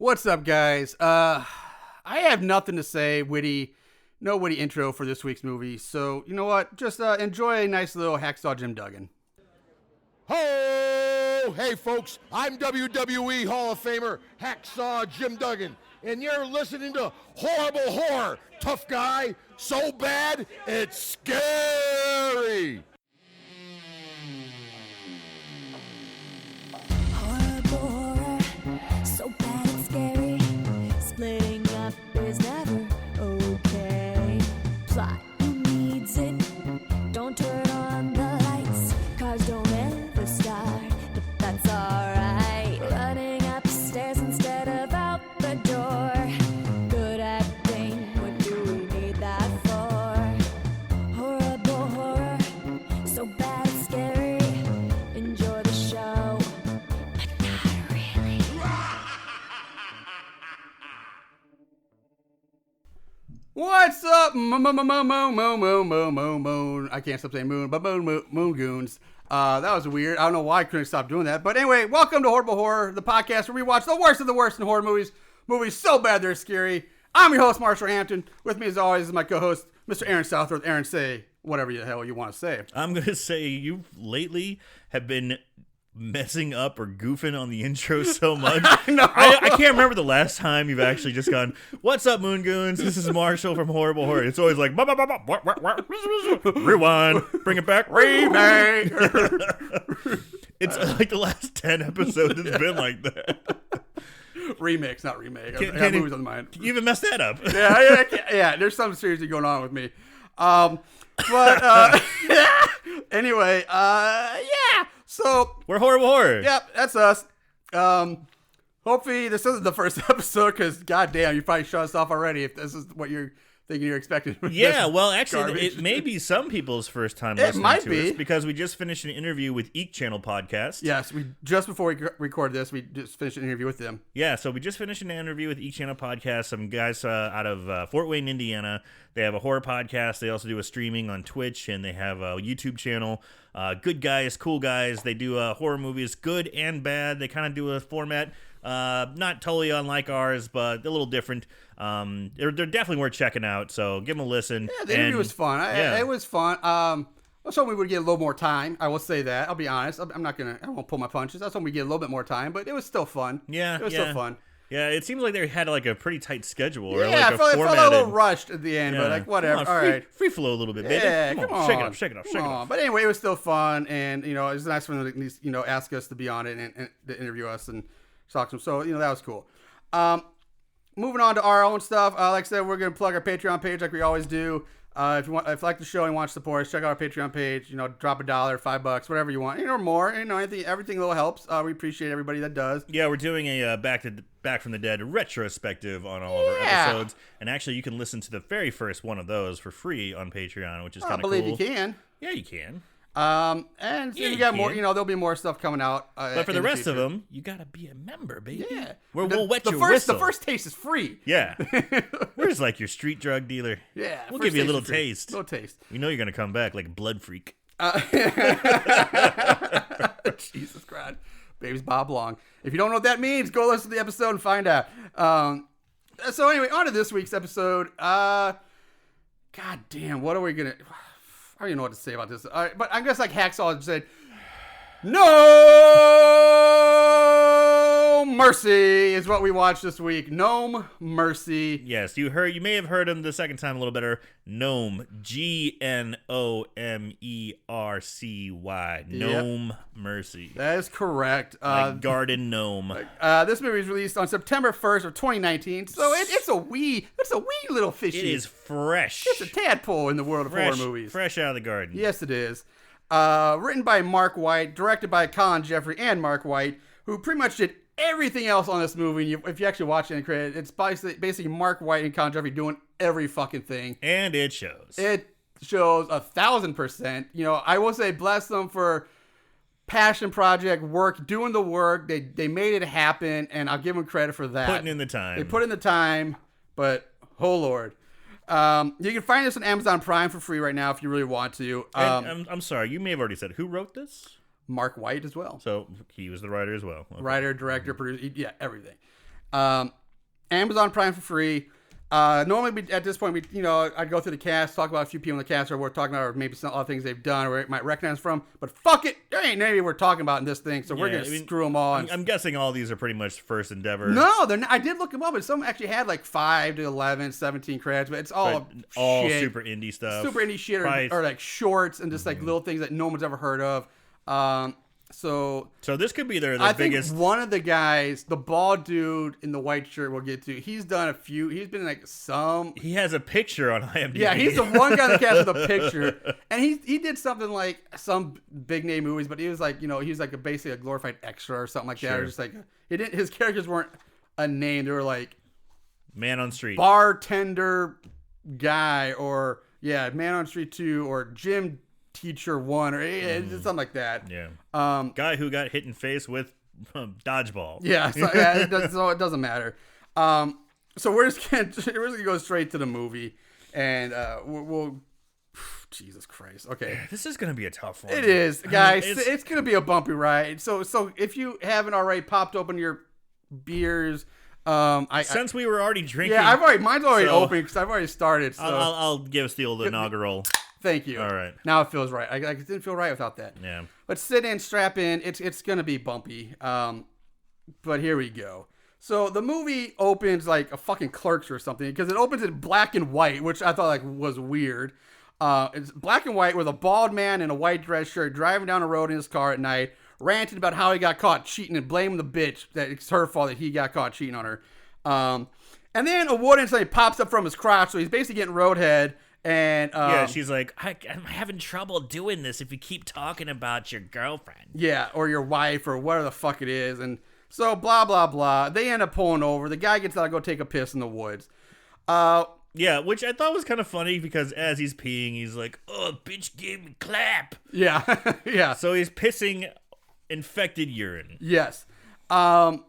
What's up, guys? I have nothing to say, no witty intro for this week's movie. So, you know what? Just enjoy a nice little Hacksaw Jim Duggan. Ho! Hey, folks, I'm WWE Hall of Famer Hacksaw Jim Duggan, and you're listening to Horrible Horror. Tough guy, so bad, it's scary. Horrible horror, so bad it's scary. Splitting up is never okay. Plot, who needs it? Don't turn on the lights. Cars don't ever start, but that's alright. Running upstairs instead of out the door. Good acting, what do we need that for? Horrible horror, so bad it's scary. Enjoy the show, but not really. What's up, moon? I can't stop saying moon, but Moongoons. That was weird. I don't know why I couldn't stop doing that. But anyway, welcome to Horrible Horror, the podcast where we watch the worst of the worst in horror movies. Movies so bad they're scary. I'm your host, Marshall Hampton. With me, as always, is my co-host, Mr. Aaron Southworth. Aaron, say whatever the hell you want to say. I'm going to say you lately have been messing up or goofing on the intro so much. I can't remember the last time you've actually just gone, "What's up, Moongoons? This is Marshall from Horrible Horror." It's always like, rewind, bring it back, remake. It's like the last 10 episodes it's been like that. Remix, not remake. I got movies on mind. You even messed that up. Yeah, there's something seriously going on with me. Anyway, yeah. So We're Horrible Horror. Yep, that's us. Hopefully this isn't the first episode, because goddamn, you probably shut us off already if this is what you're thinking you're expecting. Yeah, well, actually, garbage. it may be some people's first time It listening might to be. us because we just finished an interview with Eek Channel Podcast. Yes, just before we recorded this, we just finished an interview with them. Yeah, so we just finished an interview with Eek Channel Podcast. Some guys out of Fort Wayne, Indiana. They have a horror podcast. They also do a streaming on Twitch, and they have a YouTube channel. Good guys, cool guys. They do horror movies, good and bad. They kind of do a format not totally unlike ours, but a little different. They're definitely worth checking out, so give them a listen. Yeah, the interview was fun. It was fun. I was hoping we would get a little more time. I will say that. I'll be honest. I won't pull my punches. I was hoping we'd get a little bit more time, but it was still fun. Yeah, it was still fun. Yeah, it seemed like they had like a pretty tight schedule. Or Yeah, like I felt a little rushed at the end, Yeah. but like whatever. Come on, All right. free flow a little bit, baby. Yeah, come on, shake it off. But anyway, it was still fun, and it was nice for them to at least ask us to be on it and to interview us and talk to them. So that was cool. Moving on to our own stuff. Like I said, we're gonna plug our Patreon page like we always do. If you like the show and want to support us, check out our Patreon page. Drop $1, $5, whatever you want, or more. Everything little helps. We appreciate everybody that does. Yeah, we're doing a Back from the Dead retrospective on all of our episodes, and actually, you can listen to the very first one of those for free on Patreon, which is kind of cool. I believe you can. Yeah, you can. And Yeah, you got you more. can. There'll be more stuff coming out. But for the rest of them, you gotta be a member, baby. Yeah, We'll wet your whistle. The first taste is free. Yeah, we're like your street drug dealer. Yeah, we'll first give you a taste little is free. taste. Little taste. We know you're gonna come back like a blood freak. Jesus Christ, baby's Bob Long. If you don't know what that means, go listen to the episode and find out. So anyway, on to this week's episode. God damn, what are we gonna? I don't even know what to say about this. All right, but I guess like Hacksaw said, No Mercy is what we watched this week. Gnomercy. Yes, you may have heard him the second time a little better. Gnome, Gnomercy. Gnomercy. That is correct. Like garden gnome. This movie was released on September 1st of 2019, so it's a wee little fishy. It is fresh. It's a tadpole in the world of horror movies. Fresh out of the garden. Yes, it is. Written by Mark White, directed by Colin Jeffrey and Mark White, who pretty much did everything else on this movie. If you actually watch it in credit, it's basically Mark White and Colin Jeffrey doing every fucking thing. And it shows. It shows 1,000%. I will say bless them for passion project work, doing the work. They made it happen, and I'll give them credit for that. Putting in the time. They put in the time, but oh Lord. You can find this on Amazon Prime for free right now if you really want to. I'm sorry, you may have already said who wrote this? Mark White as well. So he was the writer as well. Okay. Writer, director, producer, yeah, everything. Amazon Prime for free. Normally at this point, I'd go through the cast, talk about a few people in the cast, or we're talking about, or maybe some other things they've done, or it might recognize from. But fuck it, there ain't any we're talking about in this thing, so we're gonna screw them all. I'm guessing all these are pretty much first endeavor. No, they're not. I did look them up, but some actually had like 5 to 11, 17 credits, but it's all shit. Super indie stuff, super indie shit, or like shorts and just like little things that no one's ever heard of. So this could be their I biggest. think one of the guys, the bald dude in the white shirt, we'll get to. He's done a few. He's been in like some. He has a picture on IMDb. Yeah, he's the one guy that cast with a picture, and he did something like some big name movies, but he was like, he was like basically a glorified extra or something like that. Or just like his characters weren't a name; they were like Man on Street, bartender guy, or Man on Street 2, or gym teacher 1, or something like that. Yeah. Guy who got hit in face with dodgeball. Yeah. So it doesn't matter. So we're just gonna go straight to the movie, and we'll. Jesus Christ. Okay. This is gonna be a tough one. It is, guys. It's gonna be a bumpy ride. So if you haven't already popped open your beers. Since we were already drinking. Yeah, mine's already open because I've already started. So I'll give Steele the inaugural. Thank you. All right. Now it feels right. I didn't feel right without that. Yeah. But sit in, strap in. It's gonna be bumpy. But here we go. So the movie opens like a fucking Clerks or something, because it opens in black and white, which I thought like was weird. It's black and white with a bald man in a white dress shirt driving down the road in his car at night, ranting about how he got caught cheating and blaming the bitch that it's her fault that he got caught cheating on her. And then a wooden thing pops up from his crotch, so he's basically getting roadhead. And she's like, I'm having trouble doing this if you keep talking about your girlfriend. Yeah, or your wife, or whatever the fuck it is. And so blah blah blah. They end up pulling over. The guy gets out to go take a piss in the woods. Yeah, which I thought was kind of funny, because as he's peeing, he's like, "Oh, bitch gave me clap." Yeah, yeah. So he's pissing infected urine. Yes. And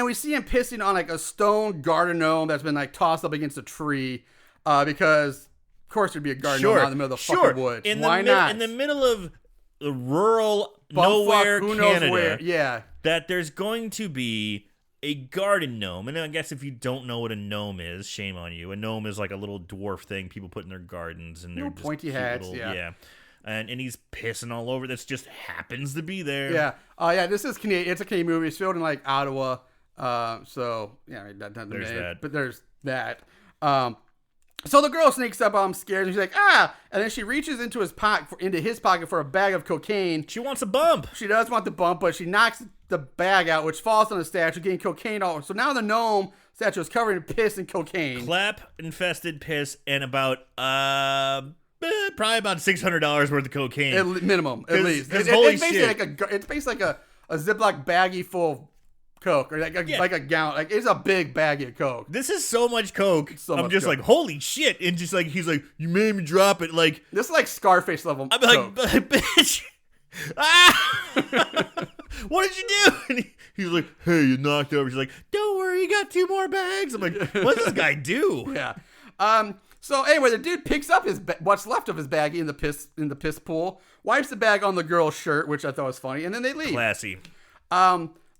we see him pissing on like a stone garden gnome that's been like tossed up against a tree, because. Of course, there'd be a garden out in the middle of the fucking woods. Why not? In the middle of the rural Bumfuck, nowhere who knows Canada, where? Yeah. That there's going to be a garden gnome. And I guess if you don't know what a gnome is, shame on you. A gnome is like a little dwarf thing people put in their gardens, and they're just pointy hats. yeah. And he's pissing all over. This just happens to be there. Yeah. Yeah. This is Canadian. It's a Canadian movie. It's filmed in like Ottawa. So yeah, there's that. But there's that. So the girl sneaks up. I'm scared. And she's like, ah! And then she reaches into his pocket for a bag of cocaine. She wants a bump. She does want the bump, but she knocks the bag out, which falls on the statue, getting cocaine all over. So now the gnome statue is covered in piss and cocaine. Clap-infested piss and about, probably about $600 worth of cocaine. Minimum, at least. It's basically like a Ziploc baggie full of Coke, or like a gallon. Like, it's a big baggie of Coke. This is so much Coke. I'm just Coke. like, holy shit. And just like, he's like, you made me drop it. Like, this is like Scarface level I'm Coke. like, bitch. What did you do? And he's like, hey, you knocked over. She's like, don't worry, you got 2 more bags. I'm like, what does this guy do? Yeah. So anyway, the dude picks up what's left of his baggie in the piss pool, wipes the bag on the girl's shirt, which I thought was funny, and then they leave. Classy.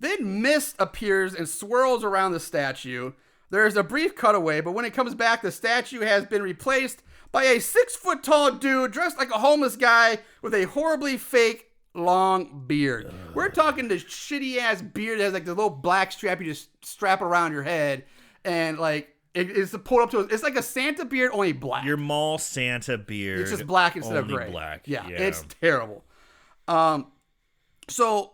Then mist appears and swirls around the statue. There's a brief cutaway, but when it comes back, the statue has been replaced by a 6-foot-tall dude dressed like a homeless guy with a horribly fake long beard. We're talking the shitty-ass beard that has like the little black strap you just strap around your head, and like it's pulled up to it's like a Santa beard, only black. Your mall Santa beard. It's just black instead of only gray. Black. Yeah, it's terrible. So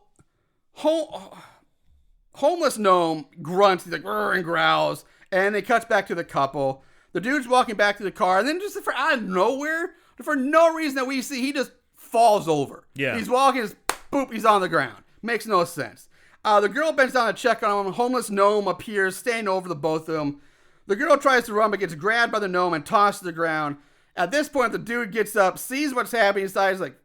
homeless gnome grunts, he's like, and growls, and it cuts back to the couple. The dude's walking back to the car, and then just out of nowhere, for no reason that we see, he just falls over. Yeah. He's walking, just boop, he's on the ground. Makes no sense. The girl bends down to check on him. Homeless gnome appears, standing over the both of them. The girl tries to run, but gets grabbed by the gnome and tossed to the ground. At this point, the dude gets up, sees what's happening inside, he's like,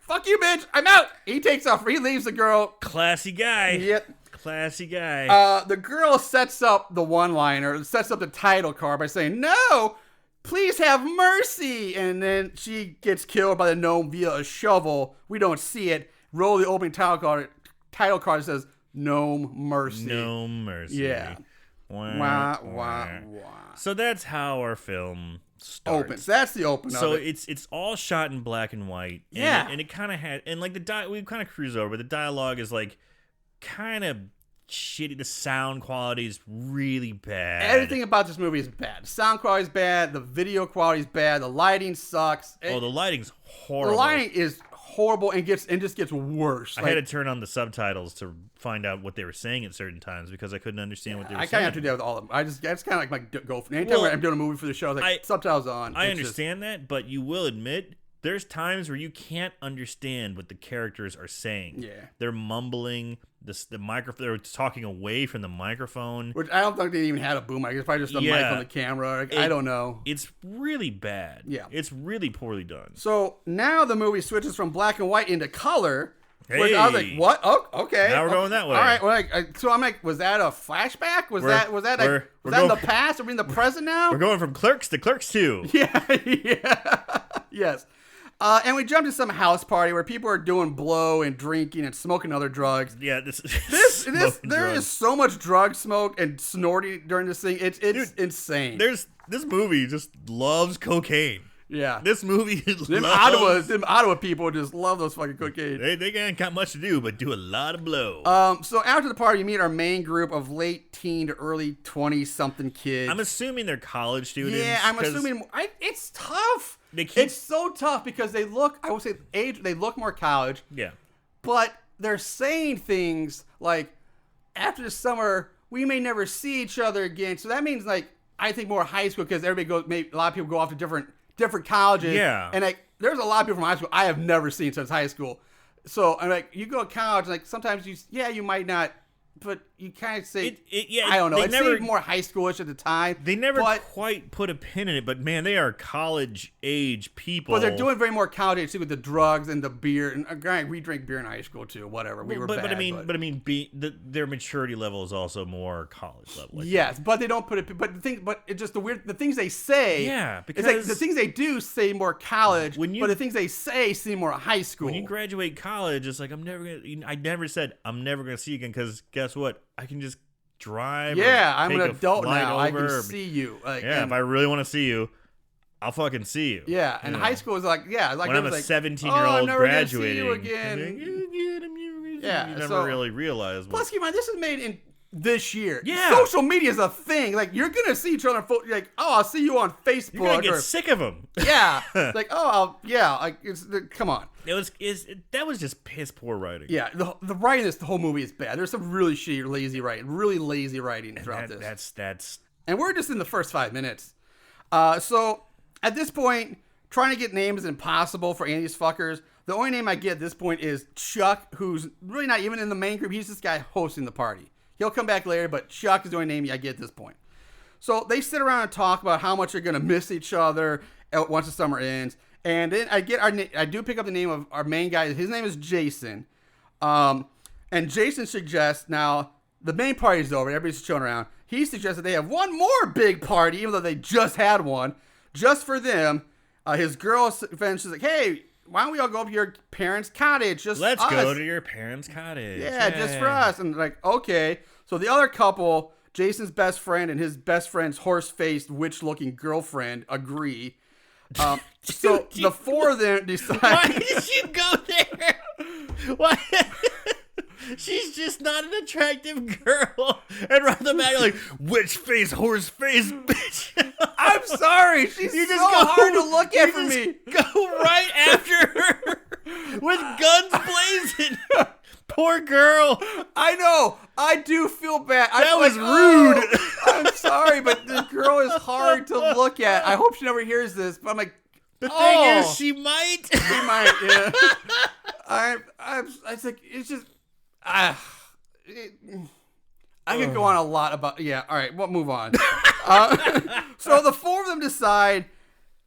fuck you, bitch, I'm out. He takes off, he leaves the girl. Classy guy. Yep. Classy guy. The girl sets up the one-liner, sets up the title card by saying, no, please have mercy. And then she gets killed by the gnome via a shovel. We don't see it. Roll the opening title card that says, Gnome Mercy. Gnome Mercy. Yeah. Wah, wah, wah. So that's how our film starts. Opens. That's the open So of it. it's all shot in black and white. And Yeah. and it kind of had, and like we kind of cruise over, but the dialogue is like kind of shitty. The sound quality is really bad. Everything about this movie is bad. The sound quality is bad. The video quality is bad. The lighting sucks. Oh, the lighting's horrible. The lighting is horrible and just gets worse. I had to turn on the subtitles to find out what they were saying at certain times because I couldn't understand what they were I saying. kind of have to do that with all of them. That's kind of like my go. Anytime I'm doing a movie for the show, I was like, subtitles on. I understand that, but you will admit there's times where you can't understand what the characters are saying. Yeah. They're mumbling. The microphone. They're talking away from the microphone. Which I don't think they even had a boom mic. It's probably just a mic on the camera. I don't know. It's really bad. Yeah. It's really poorly done. So now the movie switches from black and white into color. Hey. Which I was like, what? Oh, okay. Now we're going that way. All right. Well, so I'm like, was that a flashback? Was that in the past? Are we in the present now? We're going from Clerks to Clerks 2. Yeah. Yes. And we jumped to some house party where people are doing blow and drinking and smoking other drugs. Yeah, there is so much drug smoke and snorting during this thing. It's insane. This movie just loves cocaine. Yeah. This movie them Ottawa people just love those fucking cocaine. They ain't got much to do but do a lot of blow. So after the party, you meet our main group of late teen to early 20-something kids. I'm assuming they're college students. Yeah, I'm assuming. It's tough. It's so tough because they look, I would say, they look more college. Yeah. But they're saying things like, after the summer, we may never see each other again. So that means, like, I think more high school because everybody goes, a lot of people go off to different colleges. Yeah. And, like, there's a lot of people from high school I have never seen since high school. So, I'm like, you go to college, and, like, sometimes you might not, but you kind of say, I don't know. It seemed more high schoolish at the time. They never quite put a pin in it, but man, they are college age people. But they're doing very more college age too with the drugs and the beer. And we drink beer in high school too. Whatever, we were bad. Their maturity level is also more college level. Yes, but they don't put it. But it's just the things they say. Yeah, because it's like the things they do say more college. But the things they say seem more high school. When you graduate college, it's like I never said I'm never gonna see you again because guess what? I can just drive. Yeah, I'm an adult now. I can see you. If I really want to see you, I'll fucking see you. Yeah, and high school is like, when I'm a 17-year-old graduating. I'm never gonna see you again. Yeah, you never really realize. Plus, keep in mind, this is made in this year. Yeah, social media is a thing. Like, you're gonna see each other. You're like, oh, I'll see you on Facebook. You're gonna get sick of them. Yeah, like, come on. That was just piss poor writing. Yeah, the writing in the whole movie is bad. There's some really shitty, lazy writing throughout this. That's and we're just in the first 5 minutes. So at this point, trying to get names is impossible for any of these fuckers. The only name I get at this point is Chuck, who's really not even in the main group. He's this guy hosting the party. He'll come back later, but Chuck is the only name I get at this point. So they sit around and talk about how much they're going to miss each other once the summer ends. And then I do pick up the name of our main guy. His name is Jason. And Jason suggests, now the main party's over. Everybody's chilling around. He suggests that they have one more big party, even though they just had one, just for them. His girl friend, she's like, hey, why don't we all go up to your parents' cottage? Let's go to your parents' cottage. Yeah, just for us. And like, okay. So the other couple, Jason's best friend and his best friend's horse-faced, witch-looking girlfriend agree. So the four of them decide. Why did you go there? Why? She's just not an attractive girl. And right the back, like, witch face, horse face, bitch. I'm sorry. She's so hard to look at for me. Go right after her with guns blazing. Poor girl. I know. I do feel bad. That was rude. I'm sorry, but this girl is hard to look at. I hope she never hears this, but I'm like, the thing is, she might. She might, yeah. It's like, it's just, I could go on a lot about, all right, we'll move on. So the four of them decide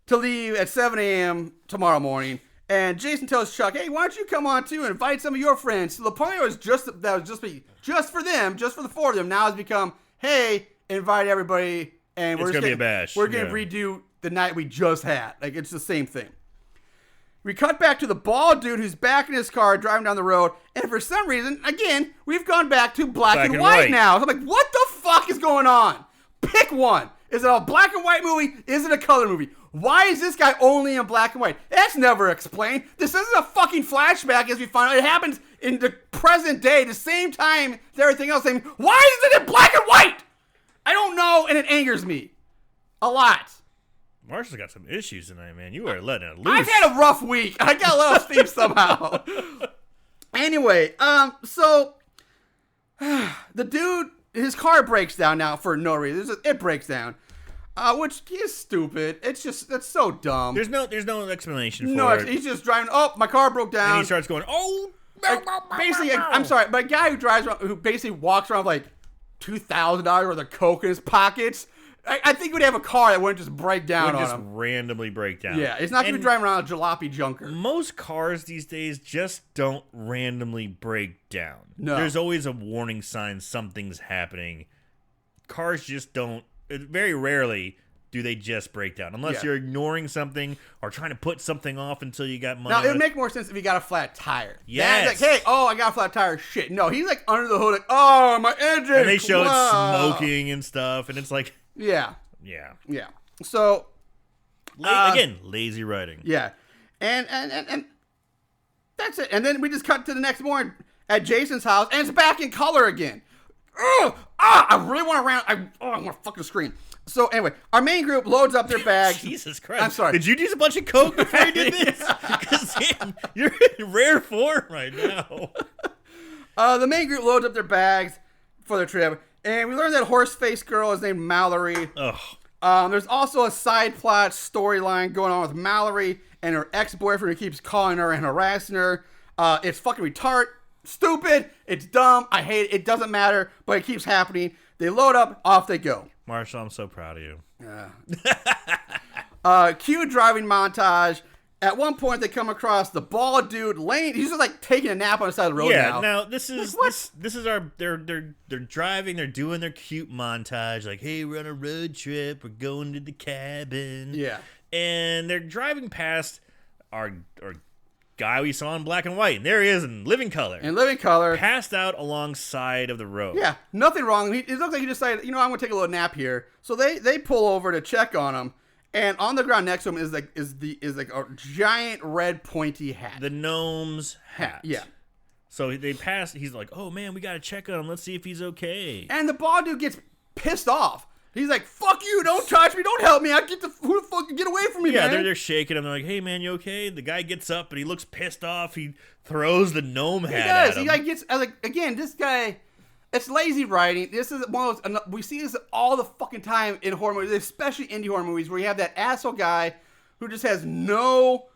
to leave at 7 a.m. tomorrow morning. And Jason tells Chuck, hey, why don't you come on too and invite some of your friends? So the point was just for them, just for the four of them. Now it's become, hey, invite everybody. And it's going to be a bash. We're going to redo the night we just had. Like, it's the same thing. We cut back to the bald dude who's back in his car driving down the road. And for some reason, again, we've gone back to black and white now. So I'm like, what the fuck is going on? Pick one. Is it a black and white movie? Is it a color movie? Why is this guy only in black and white? That's never explained. This isn't a fucking flashback as we find out. It happens in the present day, the same time as everything else. Saying, why is it in black and white? I don't know, and it angers me a lot. Marshall's got some issues tonight, man. You are letting it loose. I've had a rough week. I got a little steam somehow. Anyway, so the dude, his car breaks down now for no reason. It breaks down, which is stupid. It's so dumb. There's no explanation for it. He's just driving. Oh, my car broke down. And he starts going, oh. Basically, I'm sorry, but a guy who drives around, who basically walks around with like $2,000 worth of coke in his pockets. I think we'd have a car that wouldn't just break down on him. Randomly break down. Yeah, it's not going to be driving around a jalopy junker. Most cars these days just don't randomly break down. No. There's always a warning sign something's happening. Cars just don't, very rarely do they just break down. Unless you're ignoring something or trying to put something off until you got money. Now, it would make more sense if he got a flat tire. Yes. Like, hey, I got a flat tire. Shit. No, he's like under the hood like, oh, my engine. And they show it smoking and stuff, and it's like... Yeah. Yeah. So, again, lazy writing. Yeah, and that's it. And then we just cut to the next morning at Jason's house, and it's back in color again. Ugh! I really want to I want to fucking scream. So anyway, our main group loads up their bags. Jesus Christ! I'm sorry. Did you use a bunch of coke before you did this? Because you're in rare form right now. The main group loads up their bags for their trip. And we learned that horse-faced girl is named Mallory. Ugh. There's also a side plot storyline going on with Mallory and her ex-boyfriend who keeps calling her and harassing her. It's fucking retarded, stupid, it's dumb, I hate it, it doesn't matter, but it keeps happening. They load up, off they go. Marshall, I'm so proud of you. Cue driving montage. At one point, they come across the bald dude laying. He's just like taking a nap on the side of the road now. Yeah, now this is this is our they're driving, they're doing their cute montage, like, hey, we're on a road trip, we're going to the cabin. Yeah. And they're driving past our guy we saw in black and white. And there he is in living color. Passed out alongside of the road. Yeah, nothing wrong. It looks like he decided, I'm going to take a little nap here. So they pull over to check on him. And on the ground next to him is like a giant red pointy hat. The gnome's hat. Yeah. So they pass. He's like, "Oh man, we gotta check on him. Let's see if he's okay." And the bald dude gets pissed off. He's like, "Fuck you! Don't touch me! Don't help me! Who the fuck get away from me, man!" Yeah, they're shaking him. They're like, "Hey man, you okay?" The guy gets up, but he looks pissed off. He throws the gnome hat at him. He like gets again. This guy. It's lazy writing. This is one of those. We see this all the fucking time in horror movies, especially indie horror movies, where you have that asshole guy who just has no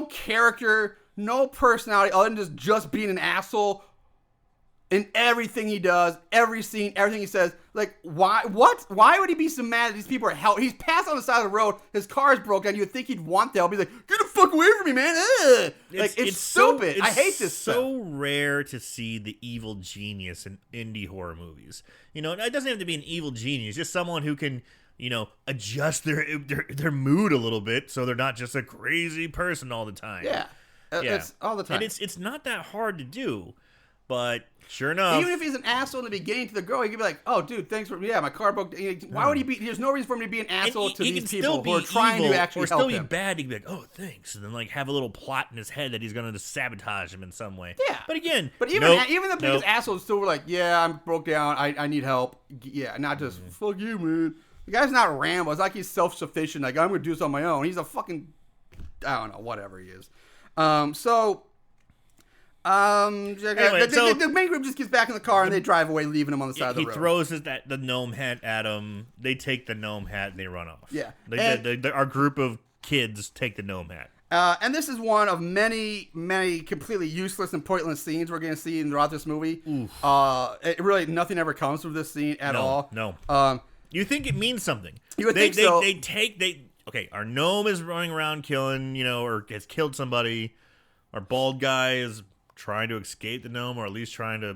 character, no personality, other than just being an asshole in everything he does, every scene, everything he says. Like, why? What? Why would he be so mad that these people are hell? He's passed on the side of the road. His car is broken. You'd think he'd want that. He'd be like, "Get the fuck away from me, man!" Ugh. It's stupid. I hate this. It's so rare to see the evil genius in indie horror movies. It doesn't have to be an evil genius. Just someone who can, adjust their mood a little bit, so they're not just a crazy person all the time. Yeah. It's all the time. And it's not that hard to do, but. Sure enough. Even if he's an asshole in the beginning to the girl, he could be like, "Oh, dude, thanks for my car broke." Why would he be? There's no reason for him to be an asshole to these people who are trying to actually help him. Or still be bad. He'd be like, "Oh, thanks," and then like have a little plot in his head that he's going to sabotage him in some way. Yeah. But again, even the biggest assholes still were like, "Yeah, I'm broke down. I need help." Yeah, not just fuck you, man. The guy's not Rambo. It's like he's self-sufficient. Like, I'm going to do this on my own. He's a fucking, I don't know, whatever he is. The main group just gets back in the car and they drive away, leaving him on the side of the road. He throws the gnome hat at him. They take the gnome hat and they run off. Yeah. Our group of kids take the gnome hat. And this is one of many, many completely useless and pointless scenes we're going to see throughout this movie. It really, nothing ever comes from this scene at all. No. You think it means something. You would think so. Okay, our gnome is running around killing, or has killed somebody. Our bald guy is trying to escape the gnome, or at least trying to,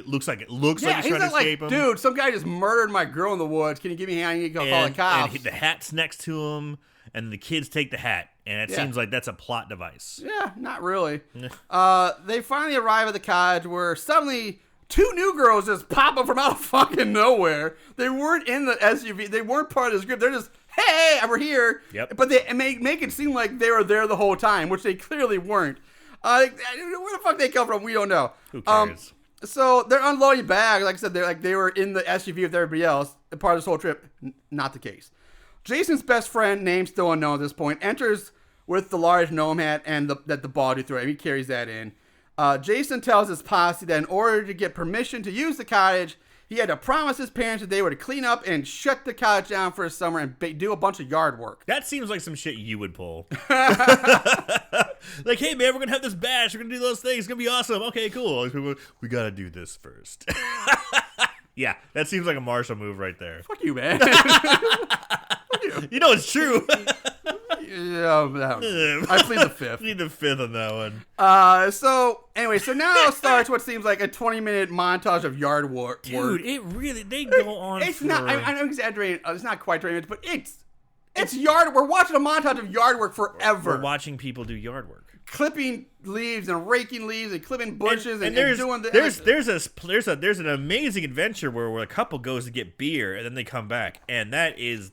looks like he's trying to escape him. Dude, some guy just murdered my girl in the woods. Can you give me a hand? I need to go call the cops. And the hat's next to him, and the kids take the hat. And it seems like that's a plot device. Yeah, not really. They finally arrive at the cottage where suddenly 2 new girls just pop up from out of fucking nowhere. They weren't in the SUV. They weren't part of this group. They're just, hey, we're here. Yep. But they make it seem like they were there the whole time, which they clearly weren't. Where the fuck they come from, we don't know. Who cares? So they're unloading bags. Like I said, they were in the SUV with everybody else, part of this whole trip. Not the case. Jason's best friend, name still unknown at this point, enters with the large gnome hat and the body throw. He carries that in. Jason tells his posse that in order to get permission to use the cottage, he had to promise his parents that they were to clean up and shut the cottage down for a summer and do a bunch of yard work. That seems like some shit you would pull. Like, hey, man, we're going to have this bash. We're going to do those things. It's going to be awesome. Okay, cool. We got to do this first. Yeah, that seems like a Marshall move right there. Fuck you, man. You know it's true. Yeah, I plead the fifth. Plead the fifth on that one. So now starts what seems like a 20-minute montage of yard work. Dude, they go on. It's not. I'm exaggerating. It's not quite 20 minutes, but it's yard. We're watching a montage of yard work forever. We're watching people do yard work. Clipping leaves and raking leaves and clipping bushes and there's doing there's an amazing adventure where a couple goes to get beer and then they come back, and that is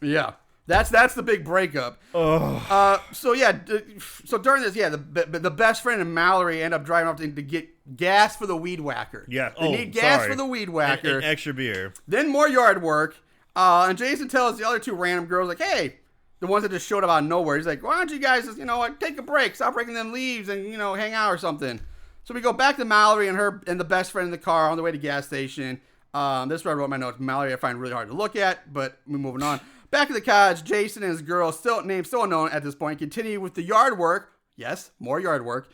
that's the big breakup. So during this, the best friend and Mallory end up driving up to get gas for the weed whacker. Yeah, they need gas for the weed whacker and extra beer. Then more yard work. And Jason tells the other 2 random girls, like, hey, the ones that just showed up out of nowhere. He's like, why don't you guys just, take a break, stop breaking them leaves and, hang out or something. So we go back to Mallory and her and the best friend in the car on the way to the gas station. This is where I wrote my notes. Mallory I find really hard to look at, but we're moving on. Back at the cottage, Jason and his girl, still unknown at this point, continue with the yard work. Yes, more yard work.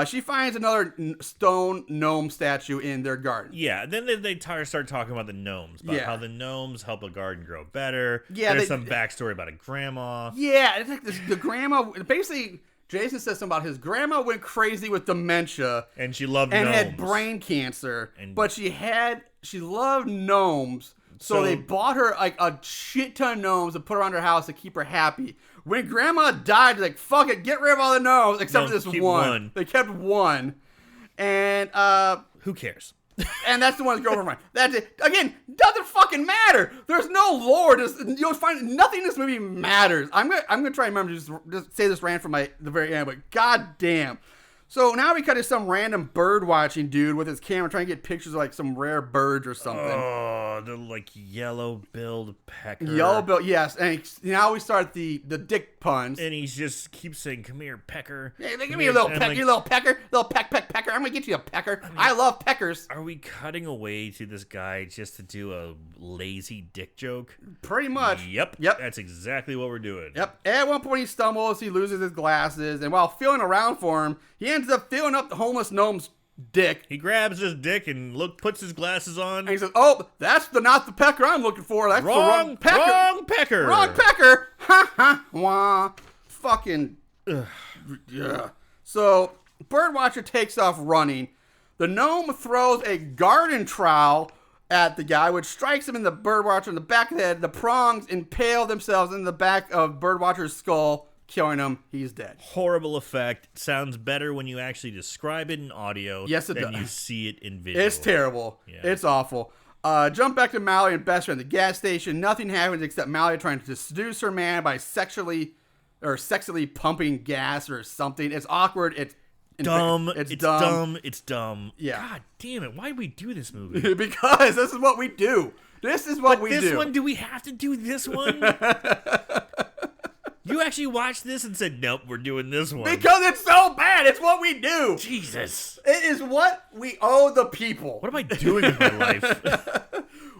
She finds another stone gnome statue in their garden. Yeah, then they start talking about the gnomes, about how the gnomes help a garden grow better. Yeah, there's some backstory about a grandma. Yeah, it's like the grandma. Basically, Jason says something about his grandma went crazy with dementia, and she loved and gnomes. had brain cancer, but she loved gnomes. So they bought her like a shit ton of gnomes and put her around her house to keep her happy. When grandma died, they're like, fuck it, get rid of all the gnomes except for this one. They kept one. And who cares? And that's the one that's girlfriend. That's it. Again, doesn't fucking matter. There's no lore. You'll find nothing in this movie matters. I'm gonna try and remember to just say this rant from the very end, but goddamn. So now we cut to some random bird watching dude with his camera trying to get pictures of like some rare birds or something. Oh, the like yellow-billed pecker. Yellow-billed, yes. And now we start the dick puns. And he just keeps saying, "Come here, pecker." Hey, give me a little pecker, you little pecker, little pecker. I'm gonna get you a pecker. I love peckers. Are we cutting away to this guy just to do a lazy dick joke? Pretty much. Yep. That's exactly what we're doing. Yep. At one point he stumbles, he loses his glasses, and while feeling around for him, he ends up filling up the homeless gnome's dick. He grabs his dick and puts his glasses on. And he says, "Oh, that's not the pecker I'm looking for. That's the wrong pecker. Wrong pecker. Wrong pecker." Ha ha. Wah. Fucking. Yeah. So Birdwatcher takes off running. The gnome throws a garden trowel at the guy, which strikes him in the Birdwatcher in the back of the head. The prongs impale themselves in the back of Birdwatcher's skull, killing him. He's dead. Horrible effect. Sounds better when you actually describe it in audio than you see it in video. It's terrible. Yeah. It's awful. Jump back to Mallory and Bester at the gas station. Nothing happens except Mallory trying to seduce her man by sexually pumping gas or something. It's awkward. It's dumb. It's dumb. Yeah. God damn it. Why do we do this movie? Because this is what we do. This is what we do. This one, do we have to do this one? You actually watched this and said, nope, we're doing this one. Because it's so bad. It's what we do. Jesus. It is what we owe the people. What am I doing in my life?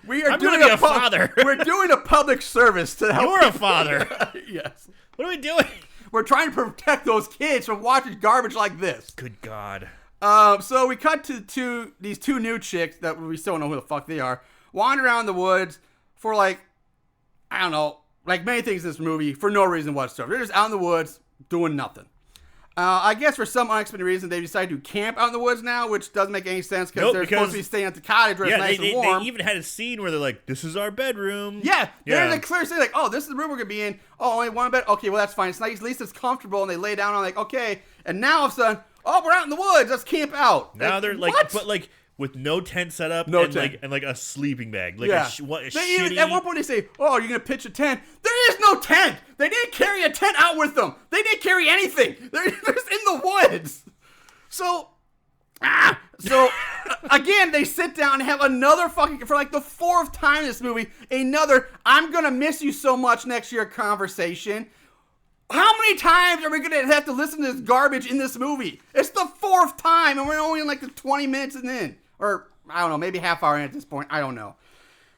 I'm doing a father. We're doing a public service to help. You're a father. Yes. What are we doing? We're trying to protect those kids from watching garbage like this. Good God. So we cut to these 2 new chicks that we still don't know who the fuck they are, wander around the woods for like, I don't know, like many things in this movie for no reason whatsoever. They're just out in the woods doing nothing. I guess for some unexpected reason, they decided to camp out in the woods now, which doesn't make any sense they're supposed to be staying at the cottage where it's nice and warm. They even had a scene where they're like, this is our bedroom. Yeah, they're like clear saying like, oh, this is the room we're going to be in. Oh, only one bed? Okay, well, that's fine. It's nice. At least it's comfortable, and they lay down on like, okay. And now all of a sudden, oh, we're out in the woods. Let's camp out. Now they're like, what? but like, with no tent set up and like a sleeping bag. Like shitty... At one point they say, oh, you're going to pitch a tent. There is no tent. They didn't carry a tent out with them. They didn't carry anything. They're just in the woods. So again, they sit down and have another fucking, for like the 4th time in this movie, another, I'm going to miss you so much next year conversation. How many times are we going to have to listen to this garbage in this movie? It's the 4th time, and we're only in like the 20 minutes in. Or, I don't know, maybe half hour in at this point. I don't know.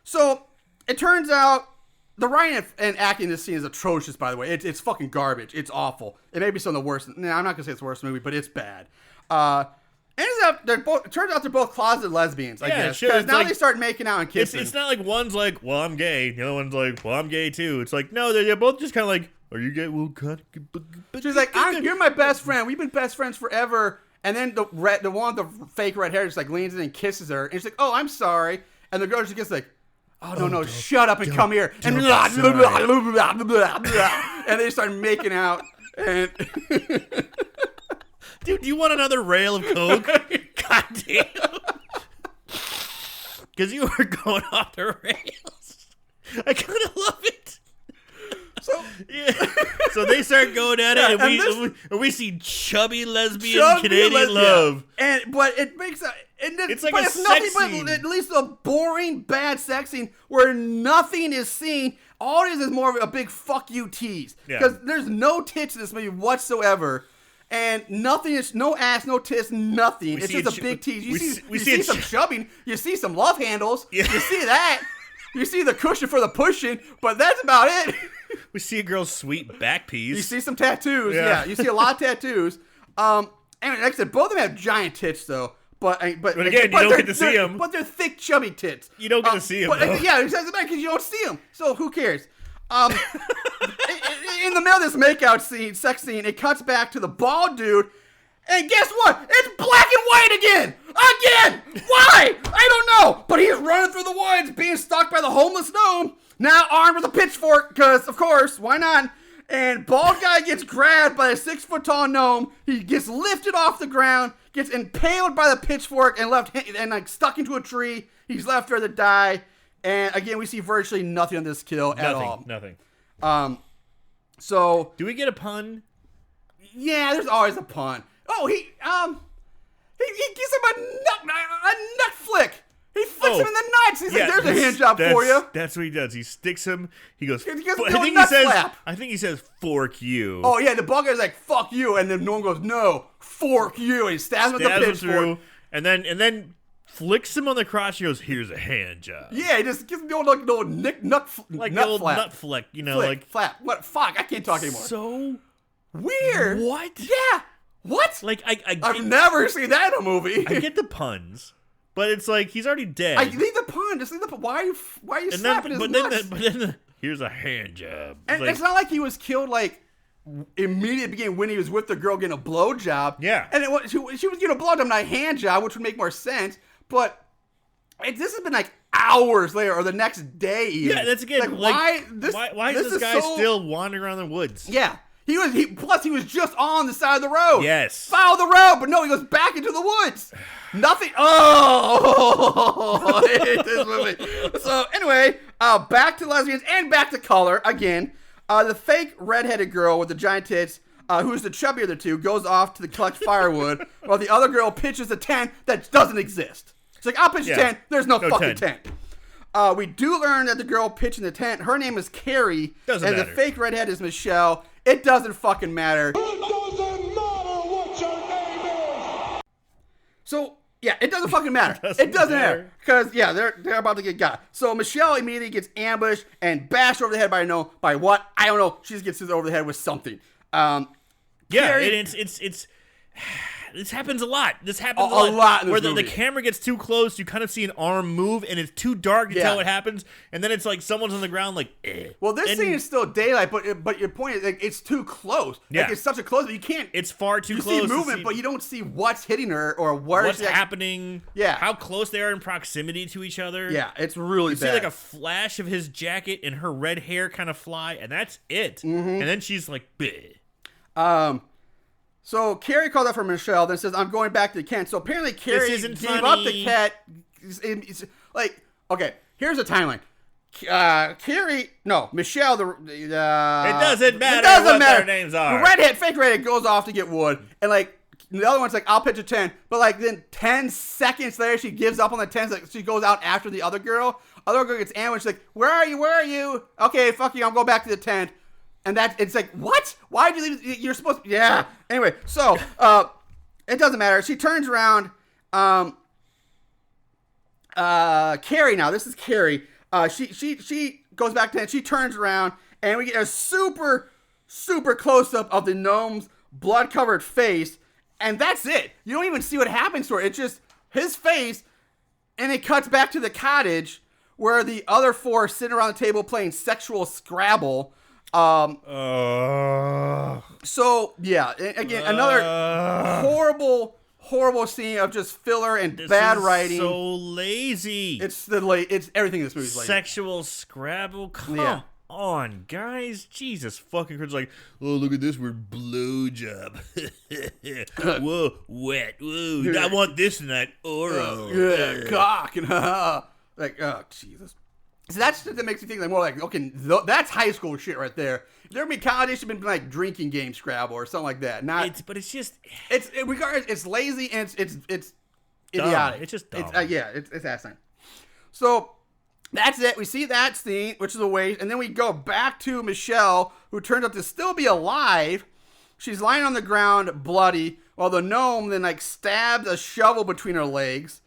So, it turns out, the writing and acting in this scene is atrocious, by the way. It's fucking garbage. It's awful. It may be some of the worst. Nah, I'm not going to say it's the worst movie, but it's bad. It turns out they're both closeted lesbians, I guess. Sure. Because now they start making out and kissing. It's not like one's like, well, I'm gay. The other one's like, well, I'm gay too. It's like, no, they're both just kind of like, are you gay? Well, she's like, you're my best friend. We've been best friends forever. And then the one with the fake red hair just like leans in and kisses her. And she's like, oh, I'm sorry. And the girl just gets like, oh, no, shut up and come here. And blah, blah, blah, blah, blah, blah, and they start making out. And dude, do you want another rail of coke? God damn. Because you were going off the rails. I kind of love it. So they start going at it, and we see chubby lesbian Canadian love. But it makes it's like but a it's nothing sex scene. But at least a boring, bad sex scene where nothing is seen. All it is more of a big fuck you tease. Because there's no tits in this movie whatsoever. And nothing is, no ass, no tits, nothing. It's just a big tease. You see some chubbing. You see some love handles. Yeah. You see that. You see the cushion for the pushing, but that's about it. We see a girl's sweet back piece. You see some tattoos. Yeah. You see a lot of tattoos. Anyway, like I said, both of them have giant tits, though. But again, you don't get to see them. But they're thick, chubby tits. You don't get to see them, though. Yeah, exactly, because you don't see them. So who cares? In the middle of this makeout scene, sex scene, it cuts back to the bald dude. And guess what? It's black and white again! Again! Why? I don't know. But he's running through the woods, being stalked by the homeless gnome. Now armed with a pitchfork, because, of course, why not? And bald guy gets grabbed by a 6-foot-tall gnome. He gets lifted off the ground, gets impaled by the pitchfork, and like stuck into a tree. He's left there to die. And again, we see virtually nothing on this kill at all. Nothing. So do we get a pun? Yeah, there's always a pun. Oh, he gives him a nut flick. He flicks him in the nuts. He's like, "There's a hand job for you." That's what he does. He sticks him. He goes. I think he says, "Fork you." Oh yeah, the bald guy's like, "Fuck you," and then Norm goes, "No, fork you," and he stabs him with the pitchfork. And then flicks him on the crotch. And goes, "Here's a hand job." Yeah, he just gives him the old nut flick. You know, flick, like flap. What? Fuck! I can't talk anymore. So weird. What? Yeah. What? Like I've never seen that in a movie. I get the puns, but it's like he's already dead. Leave the pun. Just leave the pun. Why are you slapping his nuts? But then here's a hand job. And it's not like he was killed like immediately beginning when he was with the girl getting a blowjob. Yeah. And she was getting a blowjob, not a hand job, which would make more sense. But this has been like hours later or the next day even. Yeah, that's again. Like, why is this guy still wandering around the woods? Yeah. Plus he was just on the side of the road. Yes. Follow the road, but no, he goes back into the woods. Nothing. Oh, I hate this movie. So anyway, back to lesbians and back to color again. The fake redheaded girl with the giant tits, who's the chubbier of the two, goes off to collect firewood, while the other girl pitches a tent that doesn't exist. She's like, I'll pitch a tent. There's no fucking tent. We do learn that the girl pitching the tent, her name is Carrie, and the fake redhead is Michelle. It doesn't fucking matter. It doesn't matter what your name is. So, yeah, it doesn't fucking matter. It doesn't matter. Because, yeah, they're about to get got. So, Michelle immediately gets ambushed and bashed over the head by what? I don't know. She just gets hit over the head with something. Yeah, Carrie, it's this happens a lot. This happens a lot in this where the movie. camera gets too close, you kind of see an arm move, and it's too dark to tell what happens, and then it's like someone's on the ground like, Well, this scene is still daylight, but your point is like it's too close. Yeah. Like it's such a close, you can't. It's far too you close. see movement, but you don't see what's hitting her or what's happening. Yeah. How close they are in proximity to each other. Yeah, it's really You bad. see like a flash of his jacket and her red hair kind of fly, and that's it. Mm-hmm. And then she's like, bleh. So Carrie calls out for Michelle, then says, "I'm going back to Kent." So apparently Carrie isn't gave funny. up the cat. It's like, okay, here's a timeline. Michelle. It doesn't matter what their names are. The fake redhead goes off to get wood, and like the other one's like, "I'll pitch a 10," but like then 10 seconds later she gives up on the 10. Like she goes out after the other girl. Other girl gets ambushed. Like, "Where are you? Where are you?" "Okay, fuck you. I'm going back to the tent." And it's like, what? Why'd you leave? You're supposed to, yeah. Anyway, so, it doesn't matter. She turns around, Carrie now, this is Carrie. She goes back to, she turns around, and we get a super, super close-up of the gnome's blood-covered face, and that's it. You don't even see what happens to her. It's just his face, and it cuts back to the cottage, where the other four are sitting around the table playing sexual Scrabble. So yeah, again, another horrible scene of just filler and bad writing. So lazy. It's everything in this movie is lazy. Sexual Scrabble. Come on, guys. Jesus fucking Christ. Like, oh, look at this word, blowjob. Whoa, wet. Whoa, I want this and that oral. Yeah, cock and like, oh Jesus. So that's that makes me think like more like, okay, that's high school shit right there. If there be college, it should have been like drinking game Scrabble or something like that. But it's just regardless, it's lazy and it's dumb. idiotic. It's just dumb. It's asinine. So that's it. We see that scene, which is a waste, and then we go back to Michelle, who turns out to still be alive. She's lying on the ground, bloody, while the gnome then like stabs a shovel between her legs.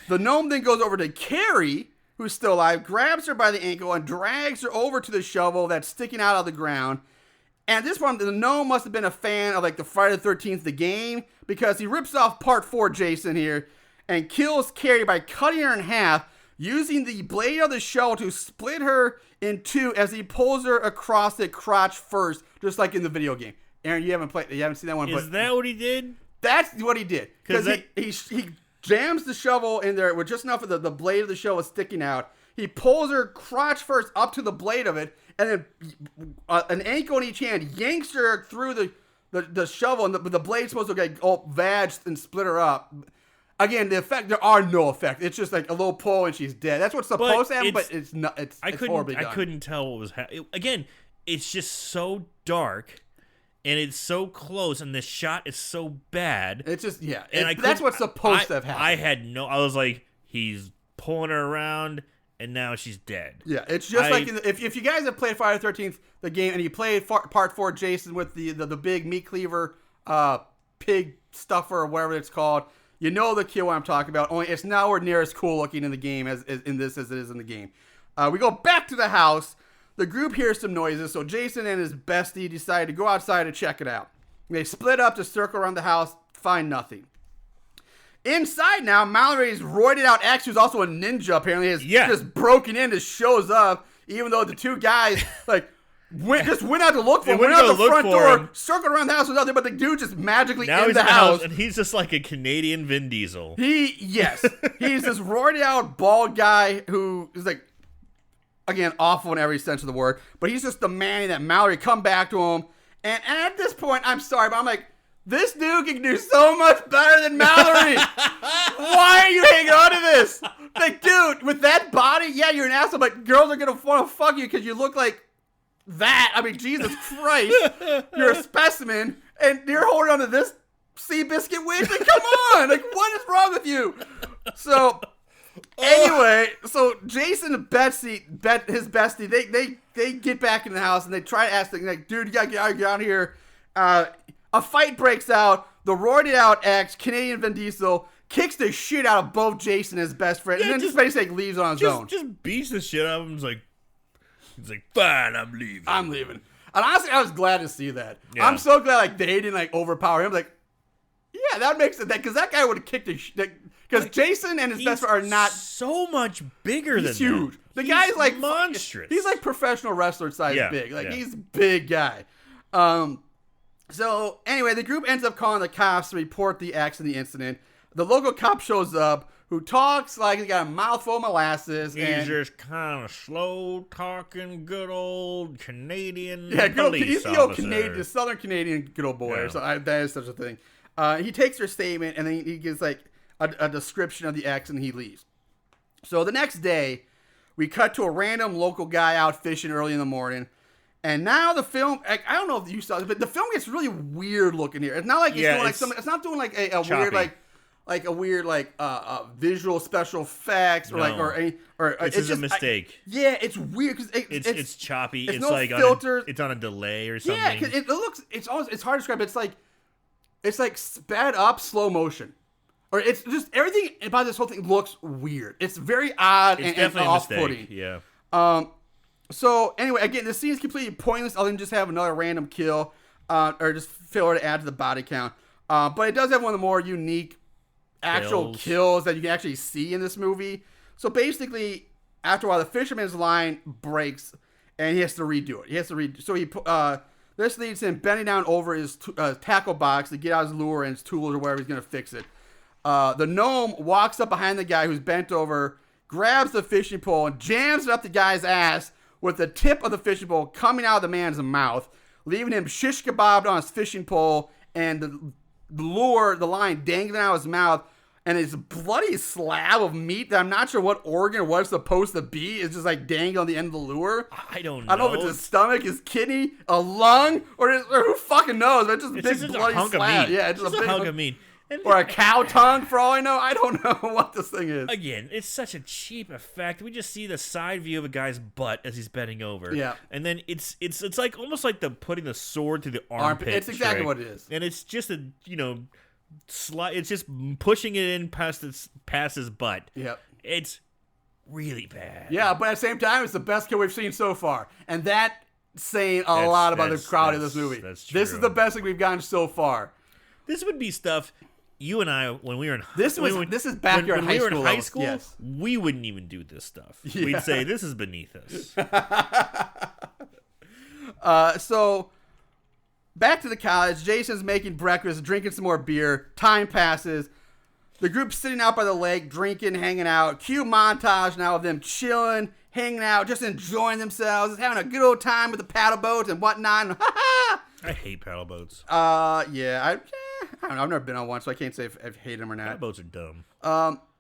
The gnome then goes over to Carrie, who's still alive, grabs her by the ankle and drags her over to the shovel that's sticking out of the ground. And at this point, the gnome must have been a fan of like the Friday the 13th, the game, because he rips off part 4 Jason here and kills Carrie by cutting her in half, using the blade of the shovel to split her in two as he pulls her across the crotch first, just like in the video game. Aaron, you haven't seen that one. Is that what he did? That's what he did. Because he jams the shovel in there with just enough of the blade of the shovel sticking out. He pulls her crotch first up to the blade of it, and then an ankle in each hand yanks her through the shovel, and the blade's supposed to get vaged and split her up. Again, there are no effects. It's just like a little pull and she's dead. That's what's supposed to happen, but it's not. It's horribly done. I couldn't tell what was happening. Again, it's just so dark. And it's so close, and the shot is so bad. It's just, yeah. And that's what's supposed to have happened. I was like, he's pulling her around, and now she's dead. Yeah, it's just like, if you guys have played Friday the 13th, the game, and you played part 4 Jason with the big meat cleaver, pig stuffer, or whatever it's called, you know the kill I'm talking about. Only it's nowhere near as cool looking in the game as it is in the game. We go back to the house. The group hears some noises, so Jason and his bestie decide to go outside to check it out. They split up to circle around the house, find nothing. Inside now, Mallory's roided out ex, who's also a ninja apparently, has just broken in, just shows up, even though the two guys like went out to look for him, went out the front door, circled around the house with nothing, but the dude just magically in the house. And he's just like a Canadian Vin Diesel. He's this roided out bald guy who is like, again, awful in every sense of the word, but he's just demanding that Mallory come back to him. And at this point, I'm sorry, but I'm like, this dude can do so much better than Mallory. Why are you hanging on to this? Like, dude, with that body, yeah, you're an asshole, but girls are going to want to fuck you because you look like that. I mean, Jesus Christ. You're a specimen, and you're holding on to this Seabiscuit wig? Like, come on. Like, what is wrong with you? So... Anyway, so Jason and his bestie, they get back in the house and they try to ask them, like, dude, you gotta get out here. A fight breaks out. The roided out ex, Canadian Vin Diesel, kicks the shit out of both Jason and his best friend, and then just basically leaves on his own. Just beats the shit out of him. He's like, fine, I'm leaving. And honestly, I was glad to see that. Yeah. I'm so glad like they didn't like overpower him. Like, Yeah, that makes it because that guy would have kicked because Jason and his best friend are not so much bigger than huge. That. The guy's like monstrous. He's like professional wrestler size big. Like he's a big guy. So anyway, the group ends up calling the cops to report the accident, the incident. The local cop shows up, who talks like he's got a mouthful of molasses. He's just kind of slow talking, good old Canadian he's the old Canadian, the Southern Canadian good old boy. Yeah. So that is such a thing. He takes their statement and then he gives like a description of the accident. And he leaves. So the next day, we cut to a random local guy out fishing early in the morning. And now the film, I don't know if you saw it, but the film gets really weird looking here. It's not like it's doing like some. It's not doing like a weird visual special effects or This is a mistake. It's weird because it's choppy. It's no like filters. it's on a delay or something. Yeah, because it's hard to describe. It's like sped up slow motion, or it's just everything about this whole thing looks weird. It's very odd It's and definitely off-putting. a mistake. Yeah. So anyway, again, this scene is completely pointless other than just have another random kill, or just filler to add to the body count. But it does have one of the more unique actual kills that you can actually see in this movie. So basically, after a while, the fisherman's line breaks, and he has to redo it. So this leads him bending down over his tackle box to get out his lure and his tools or whatever he's going to fix it. The gnome walks up behind the guy who's bent over, grabs the fishing pole, and jams it up the guy's ass with the tip of the fishing pole coming out of the man's mouth, leaving him shish kebabbed on his fishing pole and the line dangling out of his mouth, and his bloody slab of meat that I'm not sure what organ or what it's supposed to be is just like dangling on the end of the lure. I don't know. I don't know if it's his stomach, his kidney, a lung, or who fucking knows, but it's just a big bloody slab. Yeah, it's just a big hunk of meat. Or a cow tongue, for all I know. I don't know what this thing is. Again, it's such a cheap effect. We just see the side view of a guy's butt as he's bending over. Yeah. And then it's like almost like putting the sword through the armpit. It's exactly trick. what it is. And it's just it's just pushing it in past his butt. Yep. It's really bad. Yeah, but at the same time, it's the best kill we've seen so far. And that's saying a lot about the quality of this movie. That's true. This is the best thing we've gotten so far. This would be stuff you and I, when we were in this is back here in high school. When we were in high school, yes. we wouldn't even do this stuff. Yeah. We'd say this is beneath us. So back to the college. Jason's making breakfast, drinking some more beer. Time passes. The group's sitting out by the lake, drinking, hanging out. Cue montage now of them chilling, hanging out, just enjoying themselves, just having a good old time with the paddle boats and whatnot. I hate paddle boats. I don't know. I've never been on one, so I can't say if I hate them or not. Paddle boats are dumb.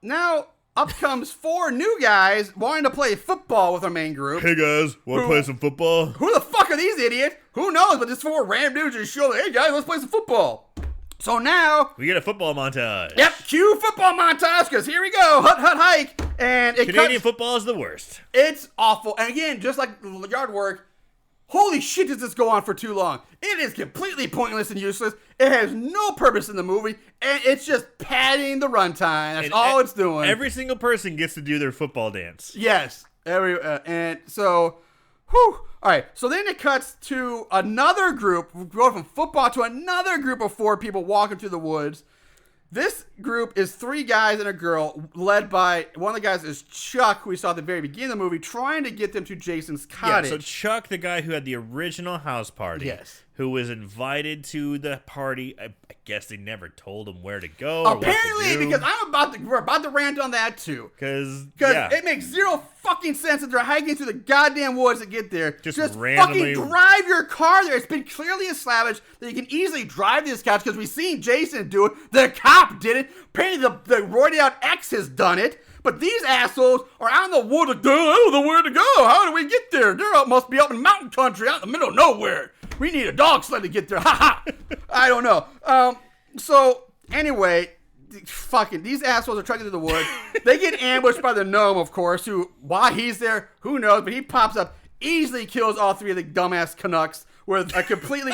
Now up comes 4 new guys wanting to play football with our main group. Hey guys, want to play some football? Who the fuck are these idiots? Who knows? But this 4 random dudes just show, hey guys, let's play some football. So now we get a football montage. Yep, cue football montage, because here we go. Hut, hut, hike. And Canadian football is the worst. It's awful. And again, just like yard work, holy shit, does this go on for too long? It is completely pointless and useless. It has no purpose in the movie, and it's just padding the runtime. That's all it's doing. Every single person gets to do their football dance. Yes. And so, whew. All right. So then it cuts to another group. We go from football to another group of 4 people walking through the woods. This group is 3 guys and a girl, led by one of the guys is Chuck, who we saw at the very beginning of the movie, trying to get them to Jason's cottage. Yeah, so Chuck, the guy who had the original house party, yes, who was invited to the party. I guess they never told him where to go. Apparently, because we're about to rant on that too. Because it makes zero fucking sense that they're hiking through the goddamn woods to get there. Just randomly fucking drive your car there. It's been clearly established that you can easily drive this couch because we've seen Jason do it. The cop did it. Apparently, the roided out ex has done it. But these assholes are out in the woods. I don't know where to go. How do we get there? Must be up in mountain country, out in the middle of nowhere. We need a dog sled to get there. Ha ha. I don't know. So anyway, fucking these assholes are trekking through the woods. They get ambushed by the gnome, of course. Who, while he's there, who knows? But he pops up, easily kills all 3 of the dumbass Canucks with a completely,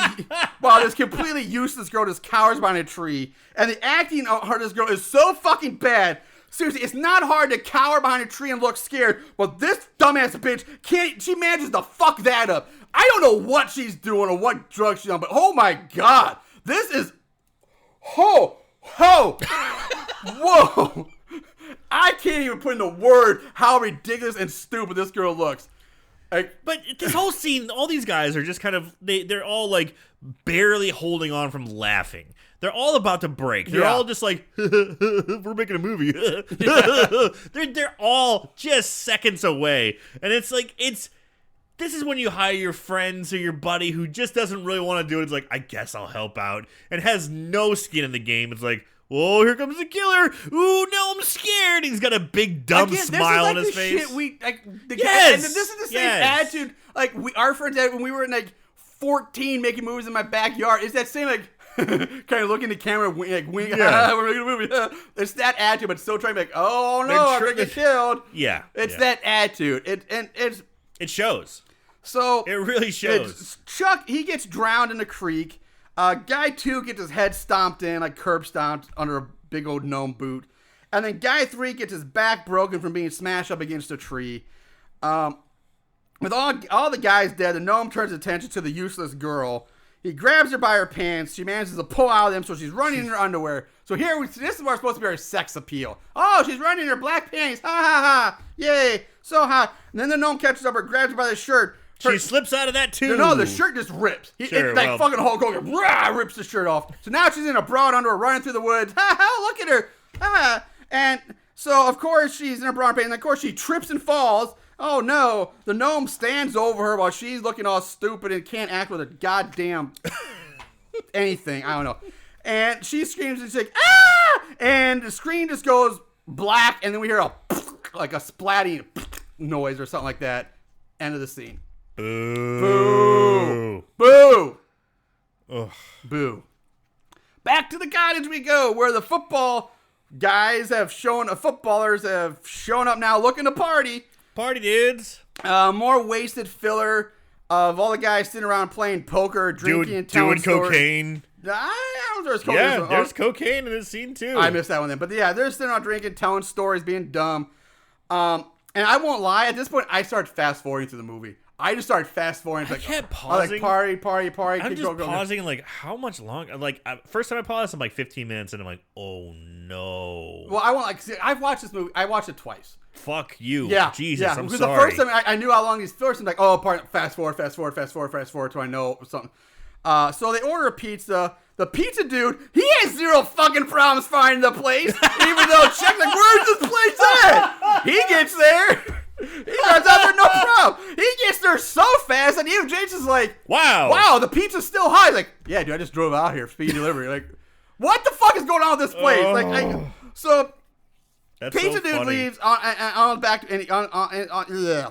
this completely useless girl just cowers behind a tree. And the acting of this girl is so fucking bad. Seriously, it's not hard to cower behind a tree and look scared, but this dumbass bitch she manages to fuck that up. I don't know what she's doing or what drugs she's on, but oh my god, this is, Whoa! Whoa! I can't even put into word how ridiculous and stupid this girl looks. Like, but this whole scene, all these guys are just kind of they're all like barely holding on from laughing. They're all about to break. They're all just like, we're making a movie. They're all just seconds away, and it's like this is when you hire your friends or your buddy who just doesn't really want to do it. It's like, I guess I'll help out, and has no skin in the game. It's like, oh, here comes the killer. Ooh, no, I'm scared. He's got a big dumb smile on his face. Yes! And this is the same attitude like our friends had when we were in like 14 making movies in my backyard. It's that same like kind of looking at the camera like wink, we're making a movie. It's that attitude, but still trying to be like, oh no, I'm gonna get killed. Yeah. It's that attitude. It shows. So it really shows. Chuck, he gets drowned in the creek. Guy 2 gets his head stomped in, like curb stomped under a big old gnome boot. And then Guy 3 gets his back broken from being smashed up against a tree. With all the guys dead, the gnome turns attention to the useless girl. He grabs her by her pants. She manages to pull out of them, so she's running in her underwear. So this is where it's supposed to be her sex appeal. Oh, she's running in her black panties. Ha ha ha. Yay. So hot. And then the gnome catches up her, grabs her by the shirt. She slips out of that too. No, the shirt just rips. Fucking Hulk Hogan rips the shirt off. So now she's in a bra and underwear running through the woods. Ha ha, look at her. Ha. And so, of course, she's in a bra and panties. And, of course, she trips and falls. Oh, no. The gnome stands over her while she's looking all stupid and can't act with a goddamn anything. I don't know. And she screams and she's like, ah! And the screen just goes black. And then we hear like a splatting noise or something like that. End of the scene. Boo. Boo. Ugh. Boo. Back to the cottage we go, where the footballers have shown up now looking to party. Party dudes. More wasted filler of all the guys sitting around playing poker, drinking, and telling stories. Cocaine. There's cocaine. Yeah, there's cocaine in this scene too. I missed that one then. But yeah, they're sitting around drinking, telling stories, being dumb. And I won't lie, at this point, I started fast forwarding through the movie. I just started fast forwarding. I kept pausing. Like, party. I'm just pausing, like, how much longer? Like, first time I paused, I'm like 15 minutes, and I'm like, oh no. Well, I've watched this movie. I watched it twice. Fuck you. Yeah. Jesus, yeah. I'm because sorry. the first time I knew how long these fillers. I'm like, oh, fast forward, so I know something. So they order a pizza. The pizza dude, he has zero fucking problems finding the place, even though Chuck's like, where's this place at? He gets there. He runs out there, no problem. He gets there so fast, and even James is like, wow, the pizza's still high. He's like, yeah, dude, I just drove out here for speed delivery. Like, what the fuck is going on with this place? So That's pizza so dude funny. leaves on the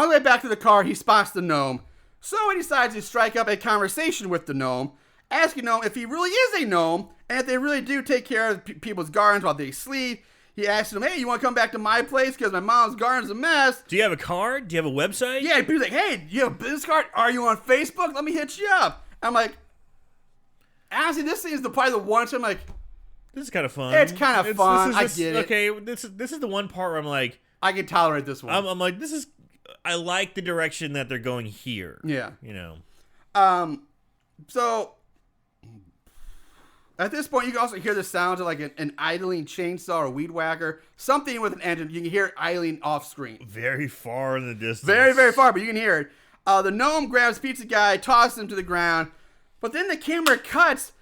way back to the car. He spots the gnome, so he decides to strike up a conversation with the gnome, asking gnome if he really is a gnome, and if they really do take care of people's gardens while they sleep. He asked him, hey, you want to come back to my place because my mom's garden's a mess? Do you have a card? Do you have a website? Yeah, he's like, hey, do you have a business card? Are you on Facebook? Let me hit you up. I'm like, honestly, this thing is probably the one time I'm like, this is kind of fun. It's kind of fun. I get it. Okay, this is the one part where I'm like, I can tolerate this one. I'm like, I like the direction that they're going here. Yeah. You know. So at this point, you can also hear the sounds of like an idling chainsaw or weed whacker, something with an engine. You can hear it idling off screen. Very far in the distance. Very, very far, but you can hear it. The gnome grabs pizza guy, tosses him to the ground, but then the camera cuts,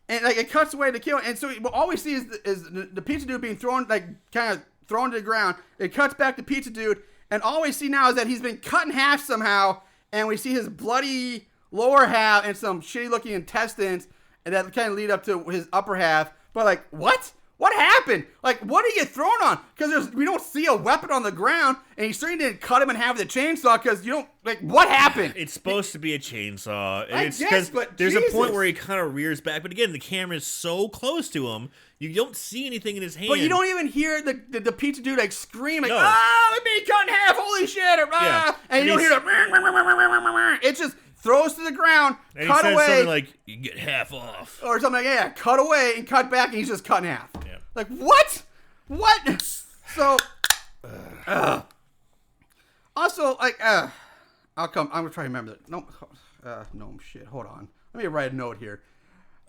and like it cuts away to kill him. And so all we see is the pizza dude being thrown, like kind of thrown to the ground. It cuts back to pizza dude, and all we see now is that he's been cut in half somehow, and we see his bloody lower half and some shitty looking intestines. And that kind of lead up to his upper half. But like, what? What happened? Like, what did he get thrown on? Because we don't see a weapon on the ground. And he certainly didn't cut him in half with a chainsaw because you don't, like, what happened? It's supposed to be a chainsaw. I It's guess, but there's Jesus. a point where he kind of rears back. But again, the camera's so close to him, you don't see anything in his hand. But you don't even hear the pizza dude, like, scream, like, No. I'm being cut in half, holy shit. Or, Yeah. And you don't hear the, it just throws to the ground, and cut he says away. something like, you get half off. Or something like, yeah, cut away and cut back, and he's just cut in half. Yeah. Like, what? What? So, also, like, I'm gonna try to remember that. No, shit, hold on. Let me write a note here.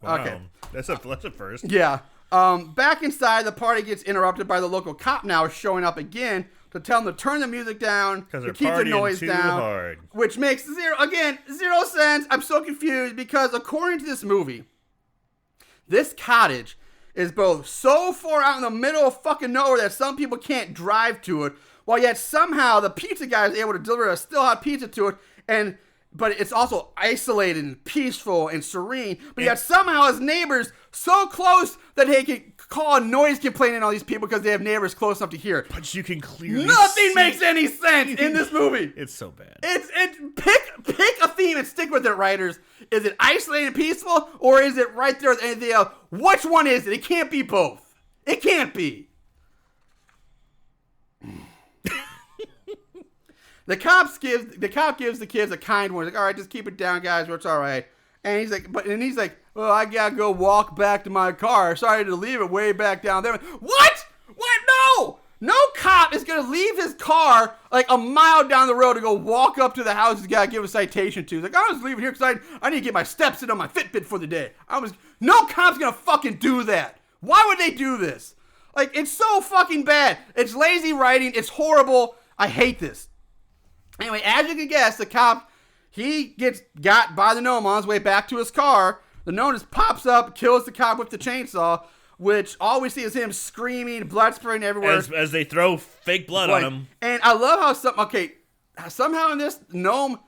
Wow. Okay. That's a first. Yeah. Back inside, the party gets interrupted by the local cop now showing up again to tell them to turn the music down, Because to they're keep the partying noise too down, hard. which makes zero sense. I'm so confused because according to this movie, this cottage is both so far out in the middle of fucking nowhere that some people can't drive to it, while yet somehow the pizza guy is able to deliver a still hot pizza to it, but it's also isolated and peaceful and serene. But yet somehow his neighbors so close that he can call a noise complaint on all these people because they have neighbors close enough to hear it. But you can clearly Nothing see makes any sense in this movie. It's so bad. It's pick a theme and stick with it, writers. Is it isolated and peaceful, or is it right there with anything else? Which one is it? It can't be both. It can't be. The cop gives the kids a kind warning. Like, all right, just keep it down, guys. It's all right. And he's like, well, I gotta go walk back to my car. Sorry to leave it way back down there. What? No cop is gonna leave his car like a mile down the road to go walk up to the house he's gotta give a citation to. He's like, I was leaving here because I need to get my steps in on my Fitbit for the day. No cop's gonna fucking do that. Why would they do this? Like, it's so fucking bad. It's lazy writing. It's horrible. I hate this. Anyway, as you can guess, the cop, he gets got by the gnome on his way back to his car. The gnome just pops up, kills the cop with the chainsaw, which all we see is him screaming, blood spraying everywhere. As they throw fake blood on him. And I love how somehow in this, gnome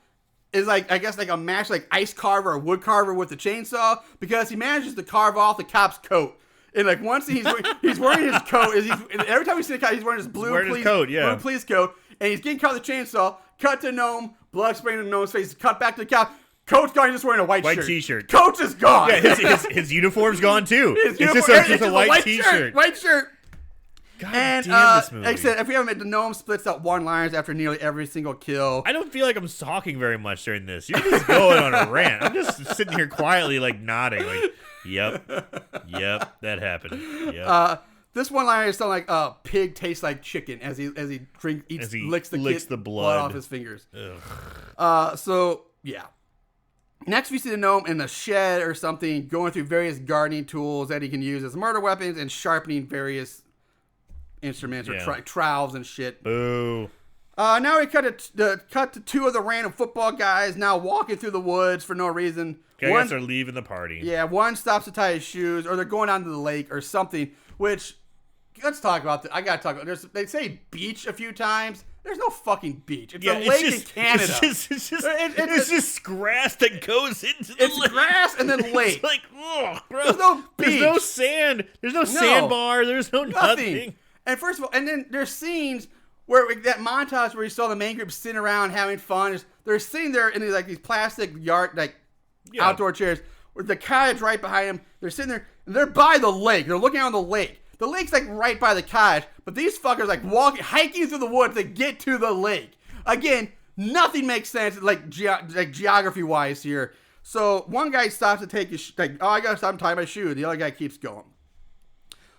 is like, I guess like a mash, like ice carver or wood carver with the chainsaw, because he manages to carve off the cop's coat. And like once he's wearing his coat, every time we see the cop, he's wearing his blue police coat, and he's getting cut with the chainsaw. Cut to gnome, blood spraying in the gnome's face. Cut back to the cop. Coat's gone. He's just wearing a white shirt. T-shirt. Coat is gone. Yeah, his uniform's gone too. It's just a white T-shirt. White shirt. God and damn this movie. like I said, if we haven't met, the gnome splits out one-liners after nearly every single kill. I don't feel like I'm talking very much during this. You're just going on a rant. I'm just sitting here quietly, like nodding, like, yep, that happened. Yep. This one-liner is something like pig tastes like chicken as he licks the blood off his fingers. So yeah. Next, we see the gnome in a shed or something, going through various gardening tools that he can use as murder weapons and sharpening various instruments or trowels and shit. Boo. Now we cut to two of the random football guys now walking through the woods for no reason. Guys are leaving the party. Yeah, one stops to tie his shoes, or they're going down to the lake or something. Which, let's talk about this. I gotta talk about. They say beach a few times. There's no fucking beach. It's a lake in Canada. It's just grass that goes into the lake. It's grass and then lake. It's like, ugh, bro. There's no beach. There's no sand. There's no sandbar. There's no nothing. And first of all, and then there's scenes where that montage where you saw the main group sitting around having fun. They're sitting there in these plastic outdoor chairs with the cottage right behind them. They're sitting there and they're by the lake. They're looking out on the lake. The lake's like right by the cottage, but these fuckers like hiking through the woods to get to the lake. Again, nothing makes sense like geography wise here. So one guy stops to take his I gotta stop and tie my shoe. The other guy keeps going.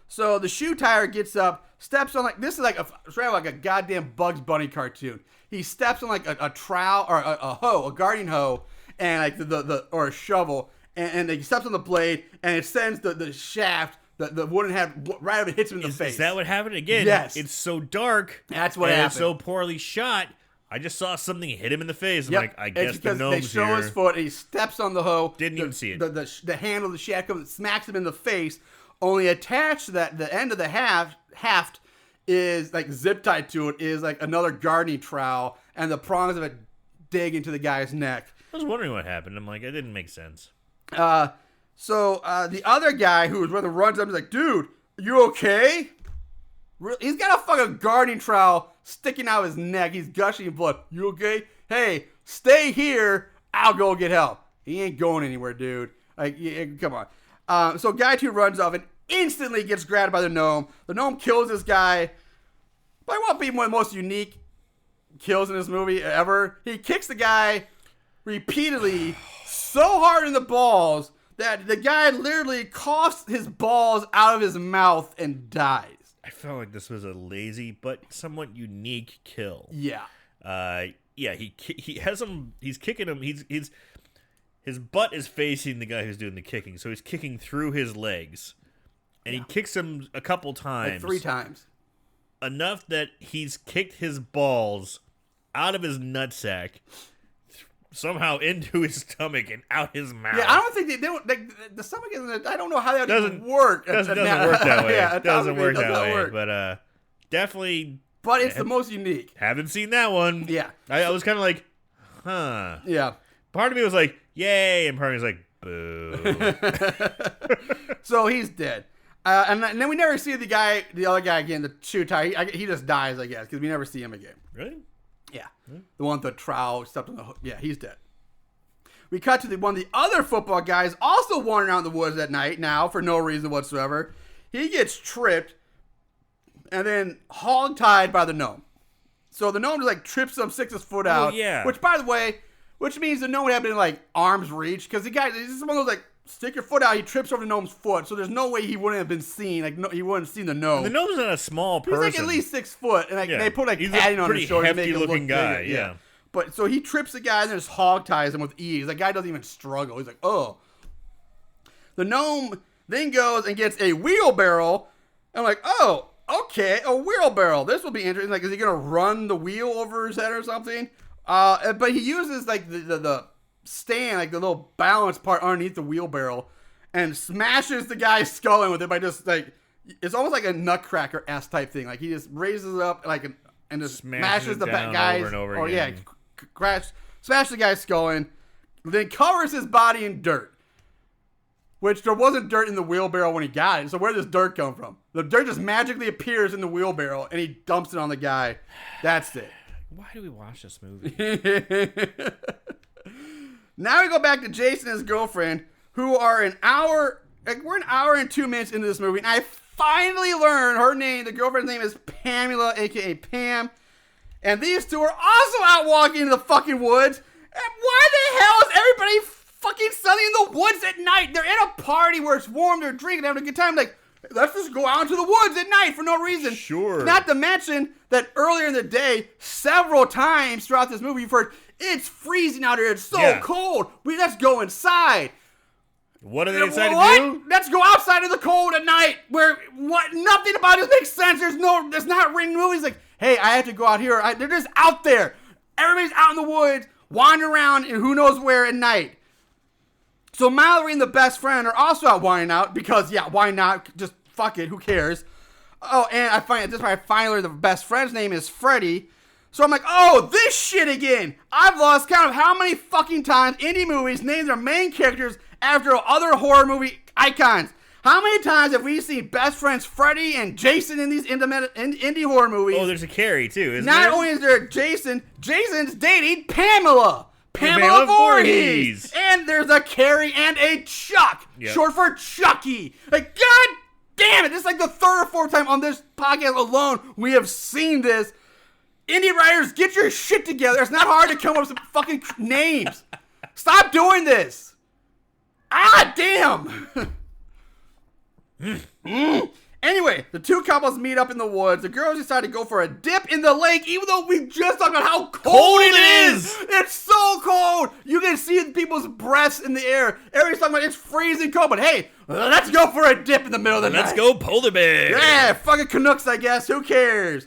So the shoe tire gets up, steps on this is like a goddamn Bugs Bunny cartoon. He steps on like a trowel or a gardening hoe, and like or a shovel, and he steps on the blade, and it sends the shaft. The wooden head right up and hits him in the face. Is that what happened again? Yes. It's so dark. That's what happened. It's so poorly shot. I just saw something hit him in the face. I'm like, I guess the gnome's they show here. his foot, and he steps on the hoe. Didn't even see it. The handle of the shaft comes and smacks him in the face. Only attached to that, the end of the haft is like zip tied to it is like another gardening trowel, and the prongs of it dig into the guy's neck. I was wondering what happened. I'm like, it didn't make sense. So the other guy who was with the runs up is like, dude, you okay? He's got a fucking gardening trowel sticking out his neck. He's gushing blood. You okay? Hey, stay here. I'll go get help. He ain't going anywhere, dude. Like, come on. So guy 2 runs off and instantly gets grabbed by the gnome. The gnome kills this guy. But what being one of the most unique kills in this movie ever. He kicks the guy repeatedly so hard in the balls that the guy literally coughs his balls out of his mouth and dies. I felt like this was a lazy but somewhat unique kill. Yeah. Yeah, he has him. He's kicking him. his butt is facing the guy who's doing the kicking, so he's kicking through his legs. And he kicks him a couple times. Like 3 times. Enough that he's kicked his balls out of his nutsack, somehow into his stomach and out his mouth. Yeah, I don't think they don't. The stomach isn't. I don't know how that would work. Doesn't work that way. Yeah, it doesn't work that way. Work. But definitely. But it's the most unique. Haven't seen that one. Yeah. I was kind of like, huh. Yeah. Part of me was like, yay, and part of me was like, boo. So he's dead. And then we never see the other guy again, the shoe tie. He just dies, I guess, because we never see him again. Really? Yeah. The one with the trowel stuffed in the hook. Yeah, he's dead. We cut to one of the other football guys also wandering out in the woods at night now for no reason whatsoever. He gets tripped and then hog-tied by the gnome. So the gnome just like trips him, sticks his foot out. Oh, yeah. Which, by the way, means the gnome would have been like arm's reach because the guy, this is one of those like, stick your foot out, he trips over the gnome's foot, so there's no way he wouldn't have been seen. Like, no, he wouldn't have seen the gnome. The gnome's not a small person. He's like at least 6 foot, and like they put like He's padding a on his shoulder to make him look looking guy. bigger. Yeah. But so he trips the guy and then just hog ties him with ease. That guy doesn't even struggle. He's like, oh. The gnome then goes and gets a wheelbarrow. I'm like, oh, okay, a wheelbarrow. This will be interesting. Like, is he gonna run the wheel over his head or something? But he uses like the stand, like the little balance part underneath the wheelbarrow, and smashes the guy's skull in with it by just like, it's almost like a Nutcracker-esque type thing. Like he just raises it up like and just smashes the guy's over and over again. again. Smash the guy's skull in, then covers his body in dirt. Which there wasn't dirt in the wheelbarrow when he got it. So where does this dirt come from? The dirt just magically appears in the wheelbarrow and he dumps it on the guy. That's it. Why do we watch this movie? Now we go back to Jason and his girlfriend, who are we're an hour and 2 minutes into this movie, and I finally learned her name. The girlfriend's name is Pamela, aka Pam. And these two are also out walking in the fucking woods. And why the hell is everybody fucking suddenly in the woods at night? They're at a party where it's warm, they're drinking, having a good time. Like, let's just go out into the woods at night for no reason. Sure. Not to mention that earlier in the day, several times throughout this movie, you've heard, it's freezing out here, it's so cold. Let's go inside. What are they decided to do? Let's go outside in the cold at night where nothing about this makes sense. There's not written movies like, hey, I have to go out here. They're just out there. Everybody's out in the woods, wandering around and who knows where at night. So Mallory and the best friend are also out wandering out because, yeah, why not? Just fuck it. Who cares? Oh, and I finally learned the best friend's name is Freddy. So I'm like, oh, this shit again. I've lost count of how many fucking times indie movies name their main characters after other horror movie icons. How many times have we seen best friends Freddy and Jason in these indie horror movies? Oh, there's a Carrie, too, isn't there? Not only is there Jason's dating Pamela Voorhees. And there's a Carrie and a Chuck, short for Chucky. Like, god damn it, this is like the third or fourth time on this podcast alone we have seen this. Indie writers, get your shit together. It's not hard to come up with some fucking names. Stop doing this. Ah, damn. Anyway, the two couples meet up in the woods. The girls decide to go for a dip in the lake, even though we just talked about how cold it is. It's so cold. You can see people's breaths in the air. Everybody's talking about it's freezing cold, but hey, let's go for a dip in the middle of the night. Let's go polar bear. Yeah, fucking Canucks, I guess. Who cares?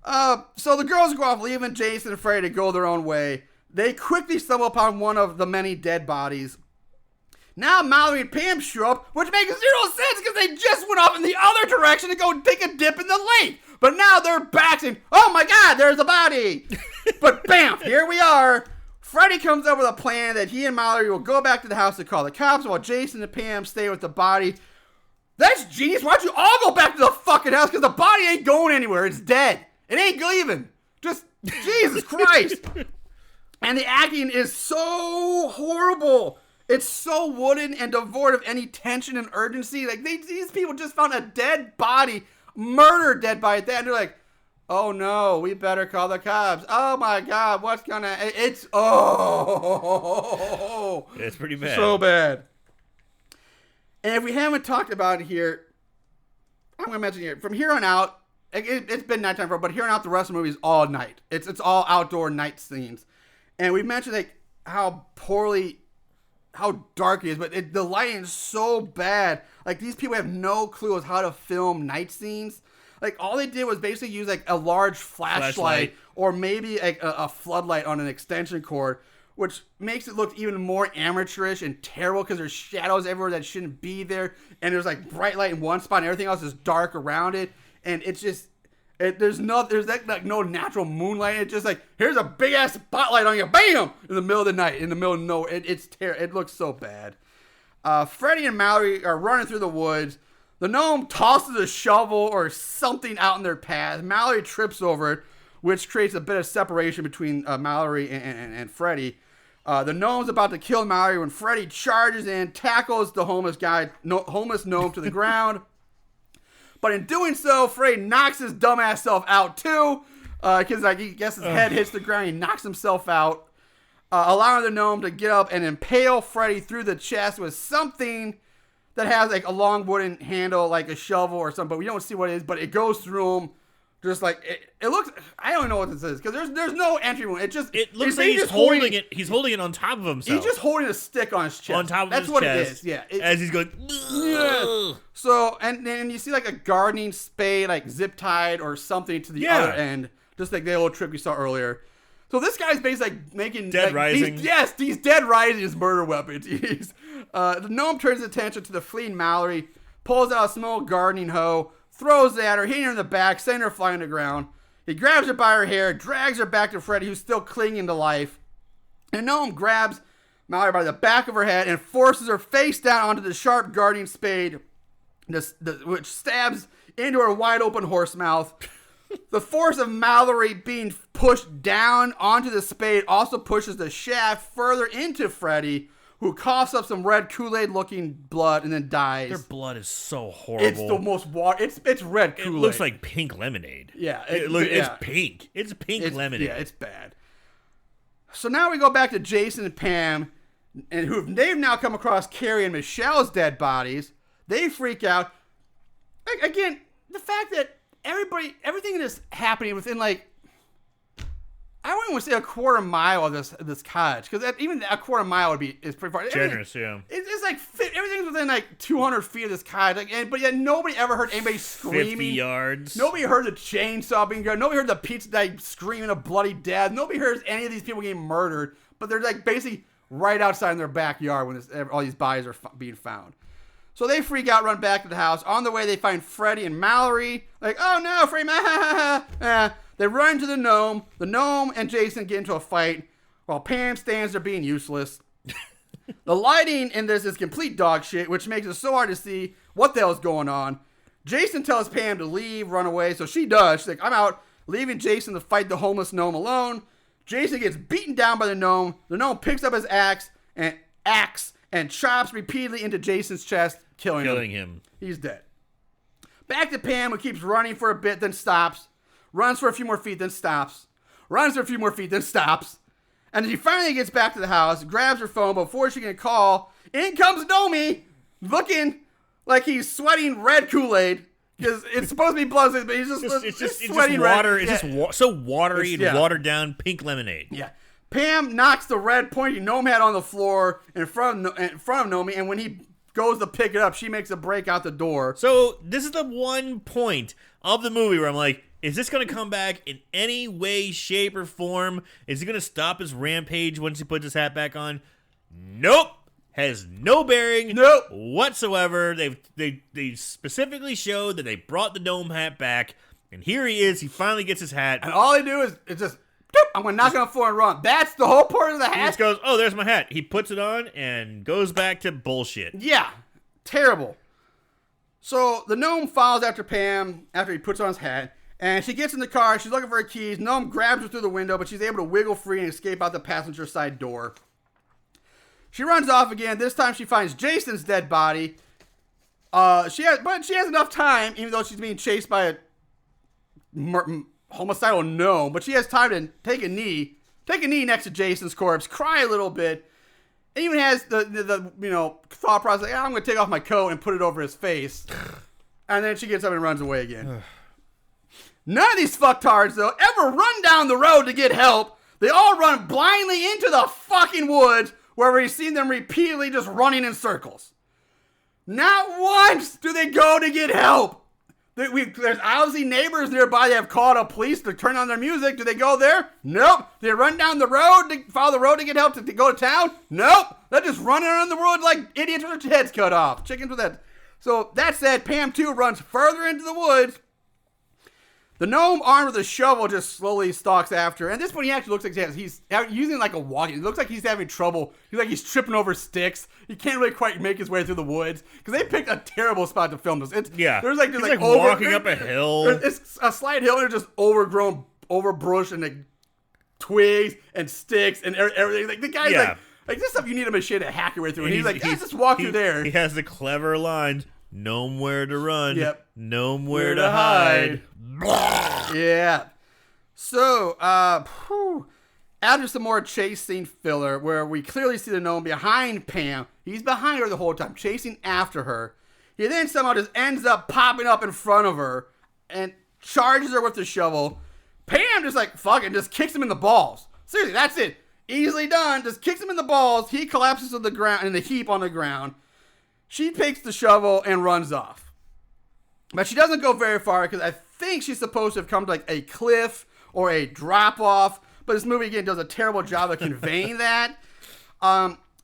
So the girls go off, leaving Jason and Freddy to go their own way. They quickly stumble upon one of the many dead bodies. Now Mallory and Pam show up, which makes zero sense because they just went off in the other direction to go take a dip in the lake. But now they're back saying, oh my god, there's a body. But bam, here we are. Freddy comes up with a plan that he and Mallory will go back to the house to call the cops while Jason and Pam stay with the body. That's genius. Why don't you all go back to the fucking house? Because the body ain't going anywhere. It's dead. It ain't leaving. Just, Jesus Christ. And the acting is so horrible. It's so wooden and devoid of any tension and urgency. Like, these people just found a dead body, murdered dead body at that. And they're like, oh no, we better call the cops. Oh my God, what's gonna, it's pretty bad. So bad. And if we haven't talked about it here, I'm gonna mention here, from here on out, it's been nighttime for, but here on out, the rest of the movie is all night. It's all outdoor night scenes. And we mentioned like how poorly how dark it is, but the lighting is so bad. Like, these people have no clue as how to film night scenes. Like, all they did was basically use, like, a large flashlight. Or maybe a floodlight on an extension cord, which makes it look even more amateurish and terrible because there's shadows everywhere that shouldn't be there. And there's, like, bright light in one spot and everything else is dark around it. And it's just... there's no natural moonlight. It's just like, here's a big ass spotlight on you, bam, in the middle of the night, in the middle of nowhere. It's terrible. It looks so bad. Freddy and Mallory are running through the woods. The gnome tosses a shovel or something out in their path. Mallory trips over it, which creates a bit of separation between Mallory and Freddy. The gnome's about to kill Mallory when Freddy charges in, tackles the homeless gnome to the ground. But in doing so, Freddy knocks his dumbass self out too, because he guess his head hits the ground. He knocks himself out, allowing the gnome to get up and impale Freddy through the chest with something that has like a long wooden handle, like a shovel or something. But we don't see what it is. But it goes through him, just like it looks. I don't know what this is because there's no entry wound. It looks like he's holding it. He's holding it on top of himself. He's just holding a stick on his chest. On top of That's his what chest. it is. Yeah. As he's going. Yeah. So and you see like a gardening spade, like zip tied or something to the other end, just like the old trip we saw earlier. So this guy's basically like making Dead Rising. These Dead Rising is murder weapons. The gnome turns attention to the fleeing Mallory, pulls out a small gardening hoe, throws it at her, hitting her in the back, sending her flying to the ground. He grabs her by her hair, drags her back to Freddy, who's still clinging to life. And the gnome grabs Mallory by the back of her head and forces her face down onto the sharp gardening spade, which stabs into her wide open horse mouth. The force of Mallory being pushed down onto the spade also pushes the shaft further into Freddy, who coughs up some red Kool-Aid looking blood and then dies. Their blood is so horrible. It's the most it's red Kool-Aid. It looks like pink lemonade. Yeah. It's pink. It's pink lemonade. Yeah, it's bad. So now we go back to Jason and Pam, and they've now come across Carrie and Michelle's dead bodies. They freak out. Again, the fact that everything is happening within like, I wouldn't want to say a quarter mile of this cottage, because even a quarter mile is pretty far. Generous, yeah. It's like everything's within like 200 feet of this cottage, but yet nobody ever heard anybody screaming. 50 yards. Nobody heard the chainsaw being grabbed. Nobody heard the pizza guy screaming a bloody death. Nobody hears any of these people getting murdered, but they're like basically right outside in their backyard when all these bodies are being found. So they freak out, run back to the house. On the way, they find Freddy and Mallory. Like, oh no, Freddy, They run to the gnome. The gnome and Jason get into a fight while Pam stands there being useless. The lighting in this is complete dog shit, which makes it so hard to see what the hell's going on. Jason tells Pam to leave, run away, so she does. She's like, I'm out, leaving Jason to fight the homeless gnome alone. Jason gets beaten down by the gnome. The gnome picks up his axe and chops repeatedly into Jason's chest, killing him. He's dead. Back to Pam, who keeps running for a bit, then stops. Runs for a few more feet, then stops. Runs for a few more feet, then stops. And she finally gets back to the house, grabs her phone, but before she can call, in comes Nomi, looking like he's sweating red Kool-Aid. Because it's supposed to be blood, but he's just sweating water. red. It's just so watery and watered down pink lemonade. Yeah. Pam knocks the red pointy gnome hat on the floor in front of Nomi, and when he goes to pick it up, she makes a break out the door. So this is the one point of the movie where I'm like, is this going to come back in any way, shape, or form? Is he going to stop his rampage once he puts his hat back on? Nope. Has no bearing whatsoever. They specifically showed that they brought the gnome hat back, and here he is. He finally gets his hat. And all they do is just, I'm going to knock it on the floor and run. That's the whole part of the hat. He just goes, oh, there's my hat. He puts it on and goes back to bullshit. Yeah. Terrible. So the gnome follows after Pam after he puts on his hat. And she gets in the car. She's looking for her keys. Gnome grabs her through the window, but she's able to wiggle free and escape out the passenger side door. She runs off again. This time she finds Jason's dead body. She has enough time, even though she's being chased by a homicidal gnome. But she has time to take a knee next to Jason's corpse, cry a little bit. And even has the thought process, like, I'm going to take off my coat and put it over his face. And then she gets up and runs away again. None of these fucktards, though, ever run down the road to get help. They all run blindly into the fucking woods where we've seen them repeatedly just running in circles. Not once do they go to get help. There's obviously neighbors nearby that have called the police to turn on their music. Do they go there? Nope. Do they run down the road, follow the road to get help to go to town? Nope. They're just running around the road like idiots with their heads cut off. Chickens with that. So that said, Pam 2 runs further into the woods. The gnome armed with a shovel just slowly stalks after her. And at this point, he actually looks like he's using like a walking. It looks like he's having trouble. He's tripping over sticks. He can't really quite make his way through the woods because they picked a terrible spot to film this. There's like walking up a hill. It's a slight hill and it's just overgrown, overbrush and like twigs and sticks and everything. Like the guy's like this stuff you need a machine to hack your way through. And he's like, just walk through there. He has the clever lines. Gnome where to run. Yep. Gnome where to hide. Yeah. So, after some more chase scene filler, where we clearly see the gnome behind Pam, he's behind her the whole time, chasing after her. He then somehow just ends up popping up in front of her and charges her with the shovel. Pam just like, fucking, just kicks him in the balls. Seriously, that's it. Easily done. Just kicks him in the balls. He collapses to the ground, in the heap on the ground. She takes the shovel and runs off. But she doesn't go very far because I think she's supposed to have come to like a cliff or a drop off. But this movie again does a terrible job of conveying that.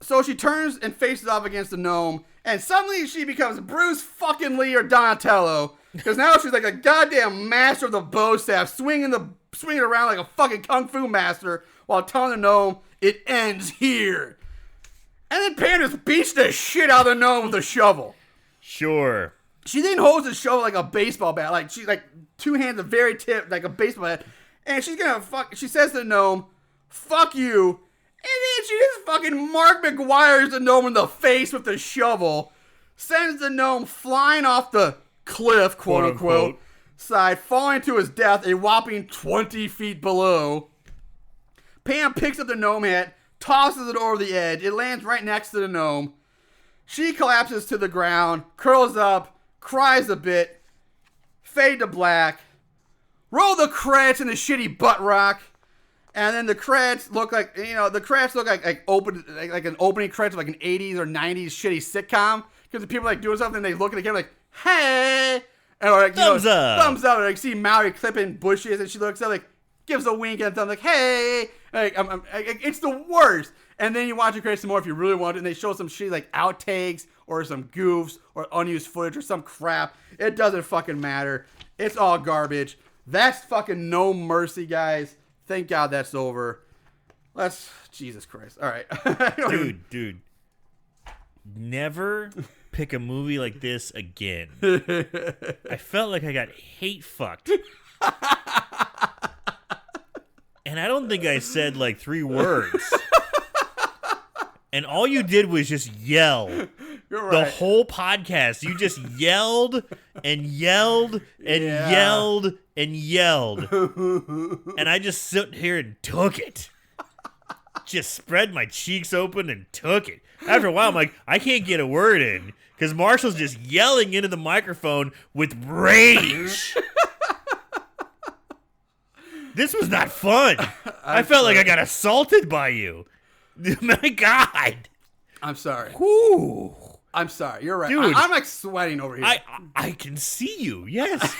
So she turns and faces off against the gnome. And suddenly she becomes Bruce fucking Lee or Donatello. Because now she's like a goddamn master of the bow staff, swinging around like a fucking kung fu master while telling the gnome, it ends here. And then Pam just beats the shit out of the gnome with a shovel. Sure. She then holds the shovel like a baseball bat. Like, she, like, two hands, the very tip, like a baseball bat. And she's gonna she says to the gnome, fuck you. And then she just fucking Mark McGuire's the gnome in the face with the shovel. Sends the gnome flying off the cliff, quote unquote, side, falling to his death a whopping 20 feet below. Pam picks up the gnome hat, tosses it over the edge. It lands right next to the gnome. She collapses to the ground, curls up, cries a bit, fade to black, roll the credits in the shitty butt rock, and then the credits look like, like an opening credits of like an 80s or 90s shitty sitcom, because the people like doing something and they look at the camera like, hey, and or like, thumbs up, and like see Mallory clipping bushes and she looks up like, gives a wink and a thumb like, hey, like, it's the worst. And then you watch the credits some more if you really want to, and they show some shit like outtakes or some goofs or unused footage or some crap. It doesn't fucking matter. It's all garbage. That's fucking Gnomercy, guys. Thank God that's over. Jesus Christ. All right. Dude. Never pick a movie like this again. I felt like I got hate fucked. And I don't think I said like 3 words. And all you did was just yell. You're right. The whole podcast. You just yelled and yelled and yelled and yelled. And I just sit here and took it. Just spread my cheeks open and took it. After a while, I'm like, I can't get a word in. Because Marshall's just yelling into the microphone with rage. This was not fun. I felt like I got assaulted by you. My God. I'm sorry. Whew. I'm sorry. You're right. Dude, I'm like sweating over here. I can see you. Yes.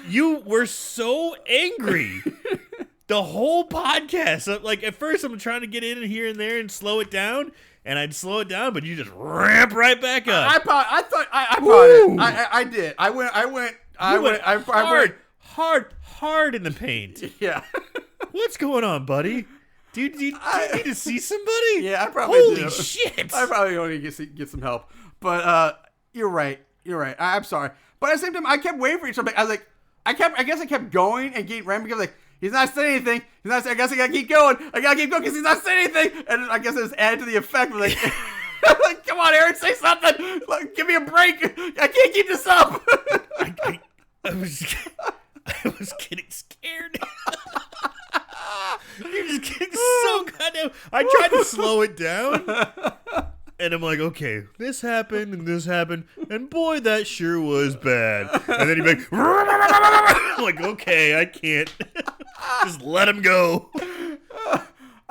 You were so angry. The whole podcast. Like at first I'm trying to get in here and there and slow it down. And I'd slow it down, but you just ramp right back up. I did. I went hard in the paint. Yeah. What's going on, buddy? Do you need to see somebody? Yeah, I probably Holy do. shit. I probably only get some help. But you're right. I'm sorry. But at the same time, I kept waiting for you. I was like, I guess I kept going and getting random because like, he's not saying anything. I guess I gotta keep going. I gotta keep going because he's not saying anything. And I guess it just added to the effect of like, like, come on, Aaron, say something. Like, give me a break. I can't keep this up. I was getting scared. You're just getting so goddamn. I tried to slow it down, and I'm like, okay, this happened and this happened, and boy, that sure was bad. And then you're like, I'm like, okay, I can't. Just let him go.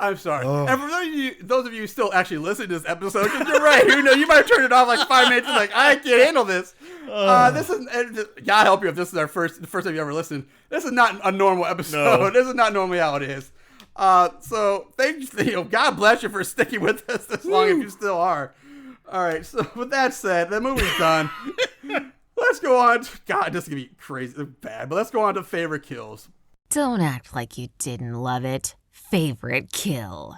I'm sorry. And for those of you who still actually listen to this episode, 'cause you're right. You might have turned it off like 5 minutes and like, I can't handle this. This is, God help you if this is the first time you ever listened. This is not a normal episode. No. This is not normally how it is. So thank you. God bless you for sticking with us this long if you still are. All right. So with that said, the movie's done. Let's go on. God, this is going to be crazy bad, but let's go on to favorite kills. Don't act like you didn't love it. Favorite kill.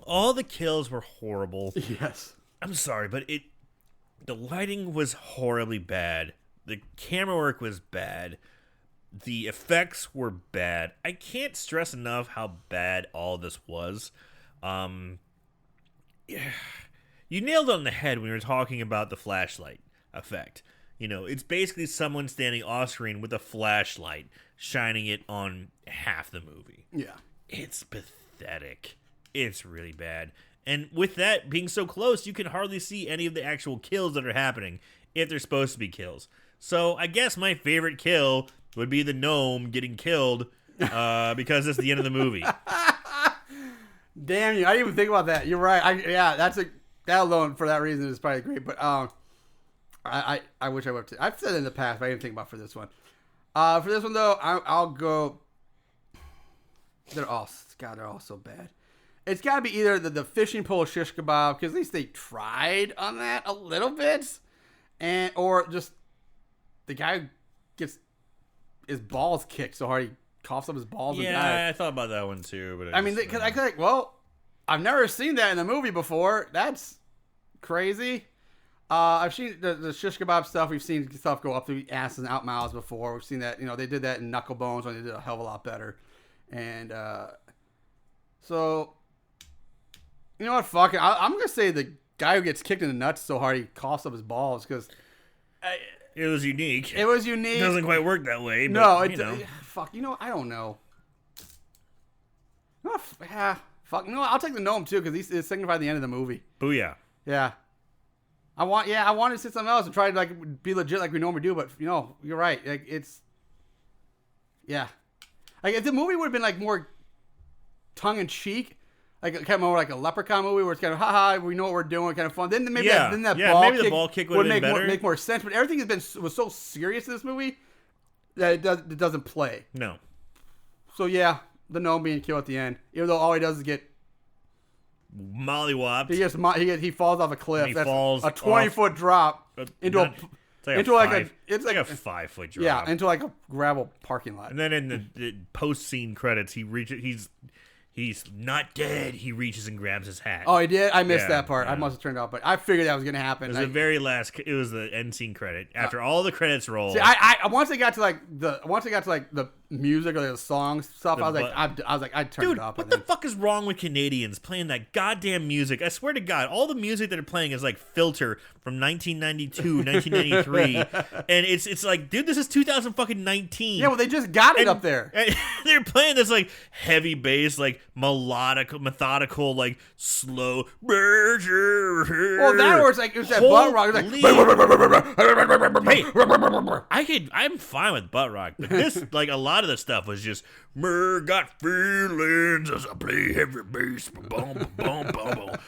All the kills were horrible. Yes. I'm sorry, but the lighting was horribly bad. The camera work was bad. The effects were bad. I can't stress enough how bad all this was. You nailed it on the head when you were talking about the flashlight effect. You know, it's basically someone standing off screen with a flashlight, shining it on half the movie. Yeah. It's pathetic. It's really bad. And with that being so close, you can hardly see any of the actual kills that are happening if they're supposed to be kills. So I guess my favorite kill would be the gnome getting killed because it's the end of the movie. Damn you. I didn't even think about that. You're right. That alone for that reason is probably great. But I wish I would have. I've said it in the past, but I didn't think about it for this one. For this one though, I'll go. They're all so bad. It's got to be either the fishing pole shish kebab, because at least they tried on that a little bit, or just the guy who gets his balls kicked so hard he coughs up his balls and dies. Yeah, I thought about that one too. But because I could I've never seen that in a movie before. That's crazy. I've seen the shish kebab stuff. We've seen stuff go up through asses and out mouths before. We've seen that. They did that in Knuckle Bones when they did a hell of a lot better. And so, you know what? Fuck it. I'm going to say the guy who gets kicked in the nuts so hard he coughs up his balls because it was unique. It was unique. It doesn't quite work that way. But, no, fuck. I don't know. Fuck. No, I'll take the gnome too because it signified the end of the movie. Booyah. Yeah. I wanted to say something else and try to be legit like we normally do, but you're right. If the movie would have been more tongue in cheek, kind of more like a Leprechaun movie where it's kind of haha, we know what we're doing, kind of fun. Then maybe the ball kick would make more sense. But everything was so serious in this movie that it doesn't play. No. So yeah, the gnome being killed at the end, even though all he does is get mollywopped. He falls off a cliff. That's falls a 20-foot drop into a 5-foot drop. Yeah, into a gravel parking lot. And then in the post scene credits, he's not dead. He reaches and grabs his hat. Oh, he did? I missed that part. Yeah. I must have turned out, but I figured that was going to happen. It was the very last. It was the end scene credit after all the credits roll. See, I once I got to the music or the songs stuff, I was like, I turned it off. What the fuck is wrong with Canadians playing that goddamn music? I swear to God, all the music that are playing is like Filter from 1992, 1993, and it's like, dude, this is 2019. Yeah, well, they just got it up there. And they're playing this heavy bass, methodical, slow. Well, that was it was that butt rock. Hey, I'm fine with butt rock, but this a lot of the stuff was just got feelings as I play heavy bass, butt rock,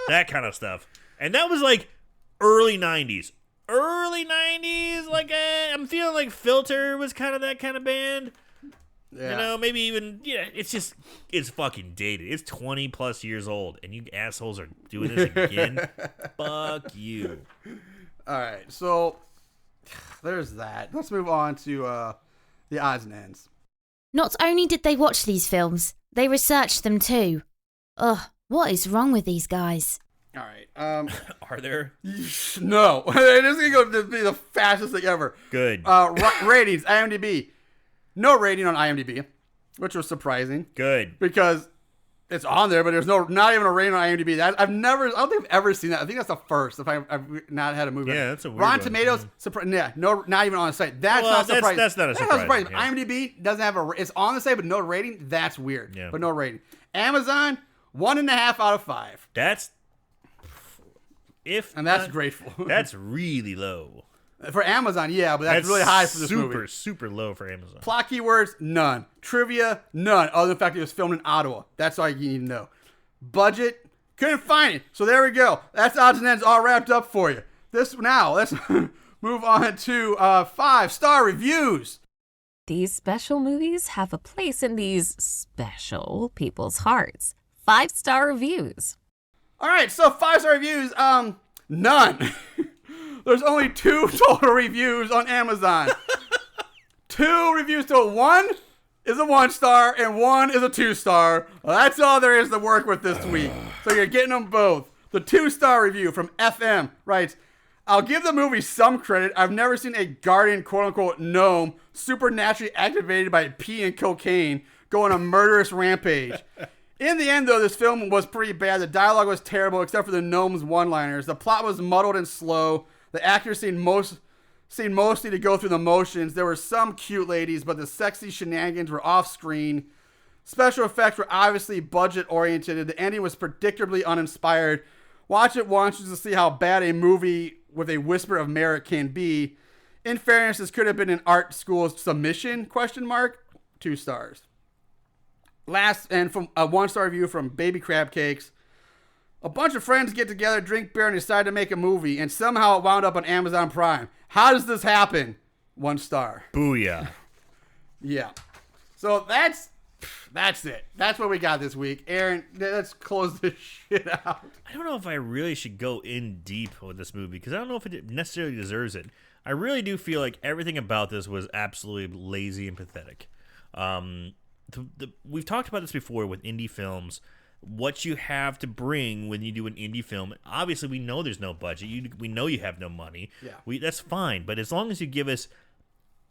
that kind of stuff, and that was early 90s. I'm feeling like Filter was kind of that kind of band. Yeah. Maybe even, it's fucking dated. It's 20 plus years old, and you assholes are doing this again. Fuck you. All right, so there's that. Let's move on to the odds and ends. Not only did they watch these films, they researched them too. Ugh, what is wrong with these guys? All right. Are there? No. It is going to be the fastest thing ever. Good. Ratings, IMDb. No rating on IMDb, which was surprising. Good. Because it's on there, but there's not even a rating on IMDb. I don't think I've ever seen that. I think that's the first if I've not had a movie. Yeah, that's a weird Rotten one. Tomatoes, not even on the site. That's not surprising. That's not a surprise. Yeah. IMDb doesn't have it's on the site, but no rating. That's weird. Yeah. But no rating. Amazon, 1.5 out of 5. That's grateful. That's really low. For Amazon, yeah, but that's really high for this movie. Super low for Amazon. Plot keywords, none. Trivia, none. Other than the fact it was filmed in Ottawa. That's all you need to know. Budget, couldn't find it. So there we go. That's odds and ends all wrapped up for you. Let's move on to 5-star reviews. These special movies have a place in these special people's hearts. 5-star reviews. All right, so 5-star reviews, none. There's only 2 total reviews on Amazon. 2 reviews to 1 is a 1-star and 1 is a 2-star. Well, that's all there is to work with this week. So you're getting them both. The 2-star review from FM writes, I'll give the movie some credit. I've never seen a guardian, quote-unquote, gnome supernaturally activated by pee and cocaine go on a murderous rampage. In the end, though, this film was pretty bad. The dialogue was terrible, except for the gnome's one-liners. The plot was muddled and slow. The actors seemed mostly to go through the motions. There were some cute ladies, but the sexy shenanigans were off-screen. Special effects were obviously budget-oriented. The ending was predictably uninspired. Watch it once just to see how bad a movie with a whisper of merit can be. In fairness, this could have been an art school submission, ? 2 stars. Last, and from a 1-star review from Baby Crab Cakes. A bunch of friends get together, drink beer, and decide to make a movie, and somehow it wound up on Amazon Prime. How does this happen? 1 star. Booyah. Yeah. So that's it. That's what we got this week. Aaron, let's close this shit out. I don't know if I really should go in deep with this movie because I don't know if it necessarily deserves it. I really do feel like everything about this was absolutely lazy and pathetic. We've talked about this before with indie films. What you have to bring when you do an indie film. Obviously, we know there's no budget. We know you have no money. Yeah. That's fine. But as long as you give us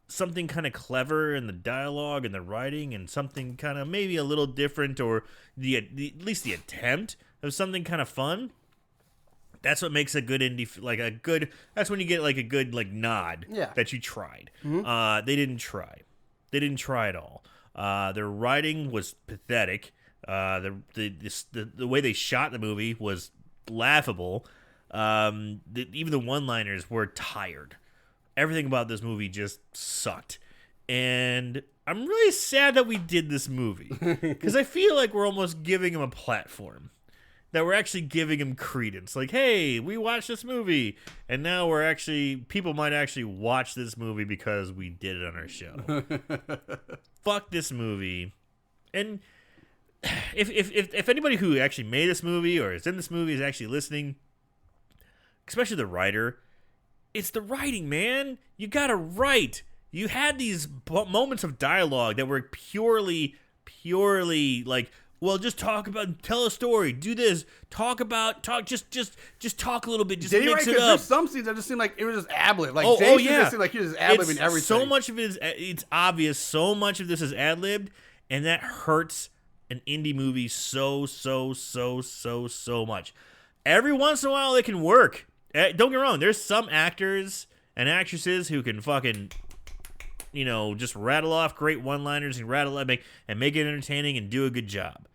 something kind of clever in the dialogue and the writing and something kind of maybe a little different or at least the attempt of something kind of fun, that's what makes a good indie, that's when you get like a good nod that you tried. Mm-hmm. They didn't try. They didn't try at all. Their writing was pathetic. The way they shot the movie was laughable. Even the one-liners were tired. Everything about this movie just sucked. And I'm really sad that we did this movie. Because I feel like we're almost giving him a platform. That we're actually giving him credence. Like, hey, we watched this movie. And now people might actually watch this movie because we did it on our show. Fuck this movie. And if anybody who actually made this movie or is in this movie is actually listening, especially the writer, it's the writing, man. You gotta write. You had these moments of dialogue that were purely like, well, just tell a story, do this, just talk a little bit, just mix it up. There's some scenes that just seem like it was just ad-lib. Like, Jason just seemed like he was just ad-libbing everything. So much of it it's obvious. So much of this is ad-libbed, and that hurts an indie movie so much. Every once in a while, it can work. Don't get me wrong. There's some actors and actresses who can fucking, just rattle off great one-liners and make it entertaining and do a good job.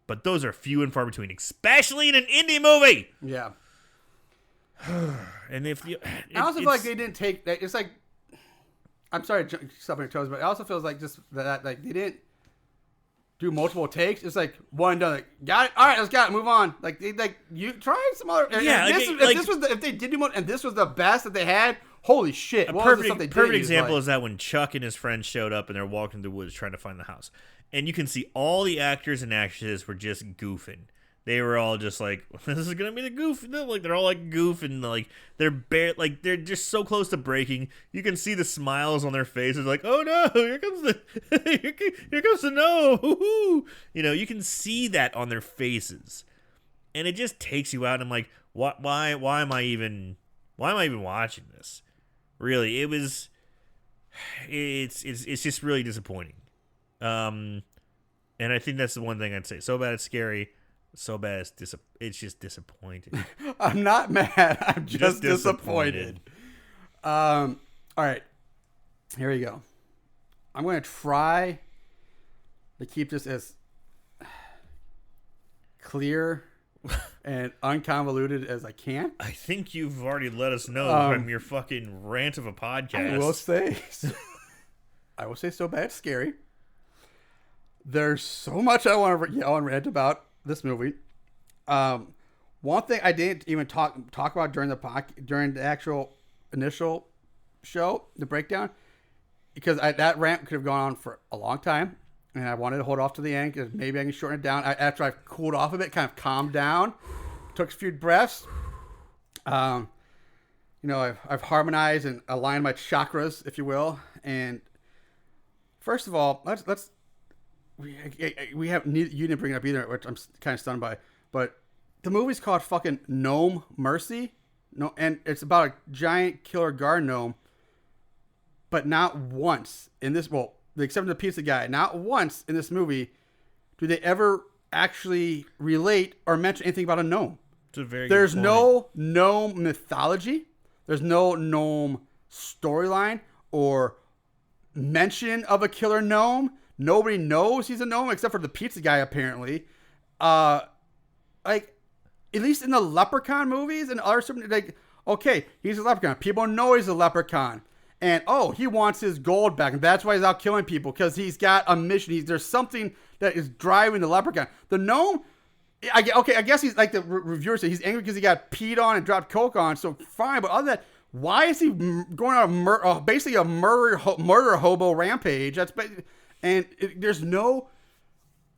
But those are few and far between, especially in an indie movie. Yeah. And if you, I also feel like they didn't take. It's like, I'm sorry to step on your toes, but it also feels like just that they didn't do multiple takes. It's like one and done. Like, got it. All right, let's got it. Move on. Like you try some other. Yeah. If they did do more, and this was the best that they had. Holy shit! A perfect example is that when Chuck and his friends showed up and they're walking through the woods trying to find the house, and you can see all the actors and actresses were just goofing. They were all just like, "This is gonna be the goof." They're all like goofing, like they're just so close to breaking. You can see the smiles on their faces, like, "Oh no, here comes the no!" Woo-hoo. You can see that on their faces, and it just takes you out. And I'm like, "What? Why am I even watching this?" Really, it's just really disappointing. And I think that's the one thing I'd say. So bad it's scary. So bad it's just disappointing. I'm not mad. I'm just disappointed. All right. Here we go. I'm going to try to keep this as clear and unconvoluted as I can. I think you've already let us know from your fucking rant of a podcast. I will say so bad it's scary. There's so much I want to yell and rant about this movie. One thing I didn't even talk about during the actual initial show, the breakdown, because that rant could have gone on for a long time, and I wanted to hold off to the end because maybe I can shorten it down. After I've cooled off a bit, kind of calmed down, took a few breaths. I've harmonized and aligned my chakras, if you will. And first of all, we have you didn't bring it up either, which I'm kind of stunned by, but the movie's called fucking Gnomercy. No, and it's about a giant killer garden gnome. But not once in this, except for the pizza guy, not once in this movie do they ever actually relate or mention anything about a gnome. There's no gnome mythology. There's no gnome storyline or mention of a killer gnome. Nobody knows he's a gnome except for the pizza guy, apparently. At least in the Leprechaun movies and other stuff, okay, he's a leprechaun. People know he's a leprechaun. And, he wants his gold back. And that's why he's out killing people, because he's got a mission. There's something that is driving the leprechaun. The gnome, I guess he's like the reviewer said, he's angry because he got peed on and dropped coke on. So fine. But other than that, why is he going on basically a murder hobo rampage? There's no...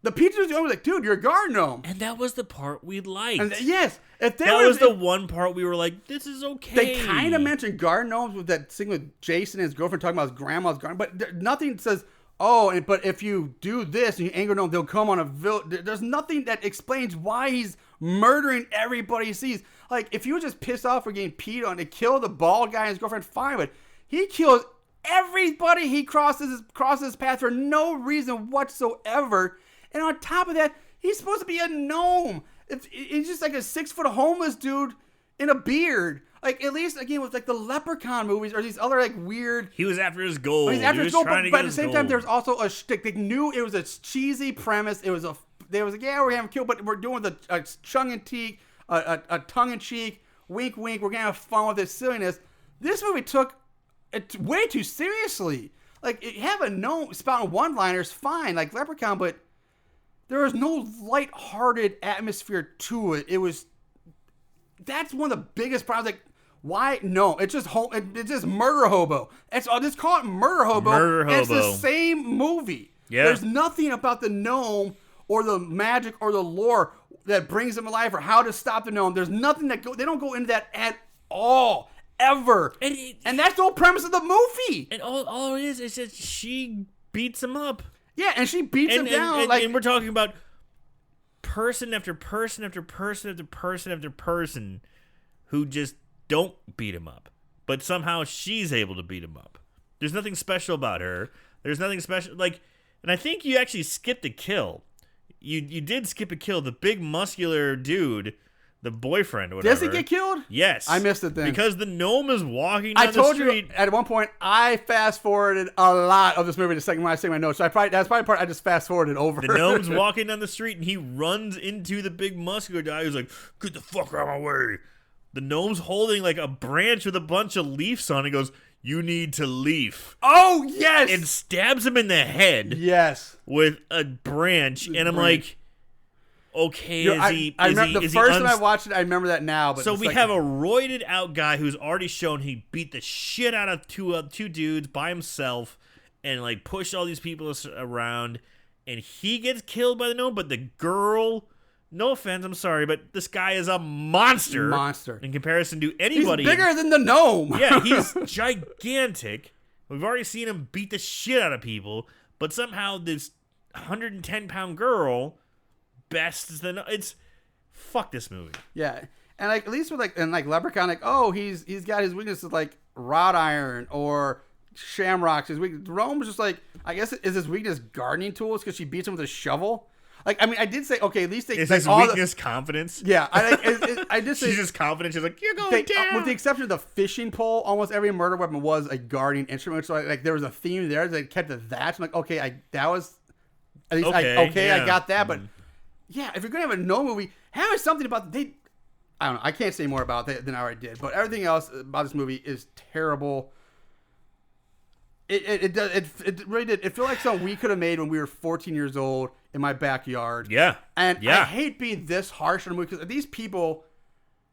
The pizza was like, dude, you're a garden gnome. And that was the part we liked. And yes. That was the one part we were like, this is okay. They kind of mentioned garden gnomes with that thing with Jason and his girlfriend talking about his grandma's garden. But nothing says, but if you do this and you anger gnome, they'll come on a village. There's nothing that explains why he's murdering everybody he sees. Like, if you were just pissed off for getting peed on to kill the bald guy and his girlfriend, fine. But he kills everybody he crosses his path for no reason whatsoever. And on top of that, he's supposed to be a gnome. He's just like a 6-foot homeless dude in a beard. Like, at least, again, with like the Leprechaun movies or these other like weird... He was after his goal. He was but at the same time, there's also a shtick. They knew it was a cheesy premise. We're having kill, but we're doing a tongue-in-cheek, wink, wink. We're going to have fun with this silliness. This movie took it way too seriously. Like, have a gnome spouting one-liners, fine, like Leprechaun, but... There was no light-hearted atmosphere to it. That's one of the biggest problems. Like, why? No, it's just murder hobo. Just call it murder hobo. Murder hobo. It's the same movie. Yeah. There's nothing about the gnome or the magic or the lore that brings him alive or how to stop the gnome. There's nothing they don't go into that at all, ever. And that's the whole premise of the movie. And all it is that she beats him up. Yeah, and she beats him down. And we're talking about person after person after person after person after person who just don't beat him up. But somehow she's able to beat him up. There's nothing special about her. There's nothing special. And I think you actually skipped a kill. You did skip a kill. The big muscular dude, the boyfriend or whatever. Does he get killed? Yes. I missed it then. Because the gnome is walking down the street. I told you at one point I fast forwarded a lot of this movie when I say my notes. So that's probably part I just fast forwarded over. The gnome's walking down the street and he runs into the big muscular guy who's like, get the fuck out of my way. The gnome's holding like a branch with a bunch of leaves on it. He goes, you need to leaf. Oh, yes. And stabs him in the head. Yes. With a branch. And I'm like, okay, the first time I watched it, I remember that now. But so we have a roided out guy who's already shown he beat the shit out of two dudes by himself and like pushed all these people around, and he gets killed by the gnome. But the girl, no offense, I'm sorry, but this guy is a monster in comparison to anybody. He's bigger than the gnome. Yeah, he's gigantic. We've already seen him beat the shit out of people, but somehow this 110-pound girl. It's fuck this movie. Yeah, and like at least with like Leprechaun, like he's got his weaknesses like wrought iron or shamrocks. His weakness. Rome's just like, I guess is his weakness gardening tools because she beats him with a shovel. Like, I mean, I did say okay, at least they is his weakness confidence. Yeah, I did say she's just confident. She's like, you're going down. With the exception of the fishing pole, almost every murder weapon was a guarding instrument. So like there was a theme there. They kept it that. So I'm like, okay, that was at least I got that, but. yeah, if you're gonna have a no movie, have something about I don't know. I can't say more about that than I already did. But everything else about this movie is terrible. It really did. It felt like something we could have made when we were 14 years old in my backyard. Yeah. And Yeah. I hate being this harsh on a movie because these people,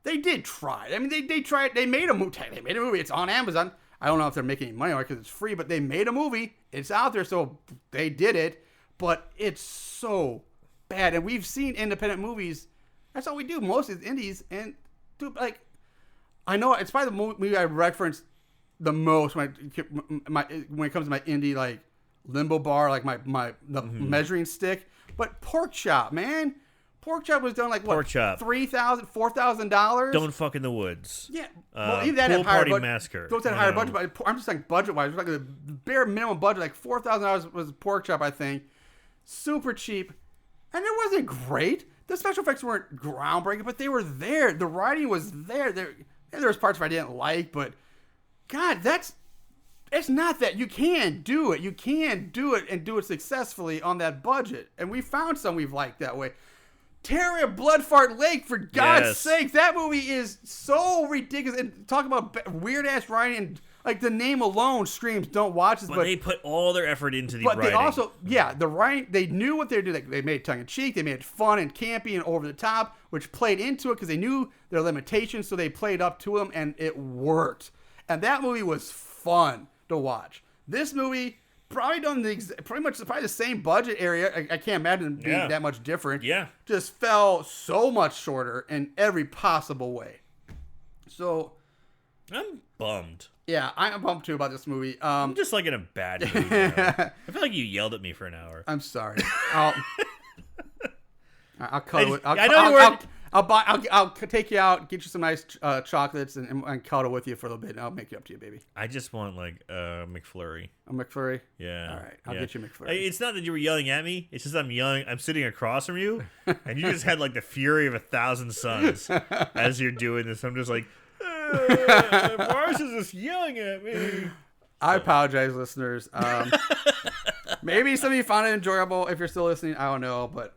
they did try. I mean, they tried. They made a movie. It's on Amazon. I don't know if they're making any money on it because it's free, but they made a movie. It's out there, so they did it. But it's so bad. And we've seen independent movies. That's all we do. Most is indies. And dude, like, I know it's probably the movie I reference the most when it comes to my indie like limbo bar, like the measuring stick. But Pork Chop, man, Pork Chop was done like what? Pork Chop. $3,000, $4,000. Don't Fuck in the Woods. Yeah, well, even that Pool had higher Party budget. Massacre. Those had higher budget, but I'm just like budget wise, like the bare minimum budget, like $4,000 was Pork Chop, I think. Super cheap, and it wasn't great. The special effects weren't groundbreaking, but they were there. The writing was there. There was parts I didn't like, but God, it's not that. You can do it. You can do it and do it successfully on that budget. And we found some we've liked that way. Terror at Bloodfart Lake, for God's sake. That movie is so ridiculous. And talk about weird-ass writing. And, like, the name alone screams, don't watch this. But they put all their effort into the writing. But they also, the writing, they knew what they were doing. They made it tongue-in-cheek. They made it fun and campy and over the top, which played into it because they knew their limitations, so they played up to them, and it worked. And that movie was fun to watch. This movie probably done probably the same budget area. I can't imagine it being that much different. Yeah. Just fell so much shorter in every possible way. So I'm bummed. Yeah, I'm bummed too about this movie. I'm just like in a bad mood now. I feel like you yelled at me for an hour. I'm sorry. I'll cuddle. I'll take you out, get you some nice chocolates, and cuddle with you for a little bit, and I'll make it up to you, baby. I just want like a McFlurry. A McFlurry? Yeah. All right, I'll get you a McFlurry. It's not that you were yelling at me. It's just I'm sitting across from you, and you just had like the fury of 1,000 suns as you're doing this. I'm just like, Mars is just yelling at me. I apologize, listeners. Maybe some of you found it enjoyable. If you're still listening, I don't know, but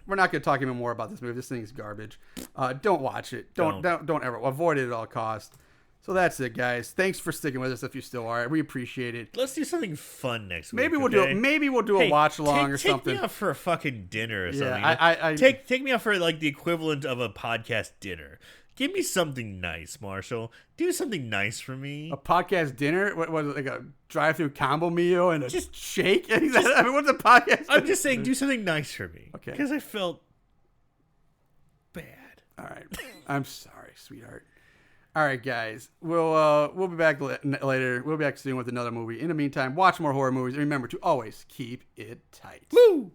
we're not going to talk even more about this movie. This thing is garbage. Don't watch it. Don't ever avoid it at all costs. So that's it, guys. Thanks for sticking with us. If you still are, we appreciate it. Let's do something fun next week. Maybe we'll do a watch along or something. Take me out for a fucking dinner or something. Yeah, take me out for like the equivalent of a podcast dinner. Give me something nice, Marshall. Do something nice for me. A podcast dinner? What was it, like a drive-through combo meal and a shake? I mean, what's a podcast? I'm just saying, do something nice for me. Okay. Because I felt bad. All right. I'm sorry, sweetheart. All right, guys. We'll be back later. We'll be back soon with another movie. In the meantime, watch more horror movies. And remember to always keep it tight. Woo!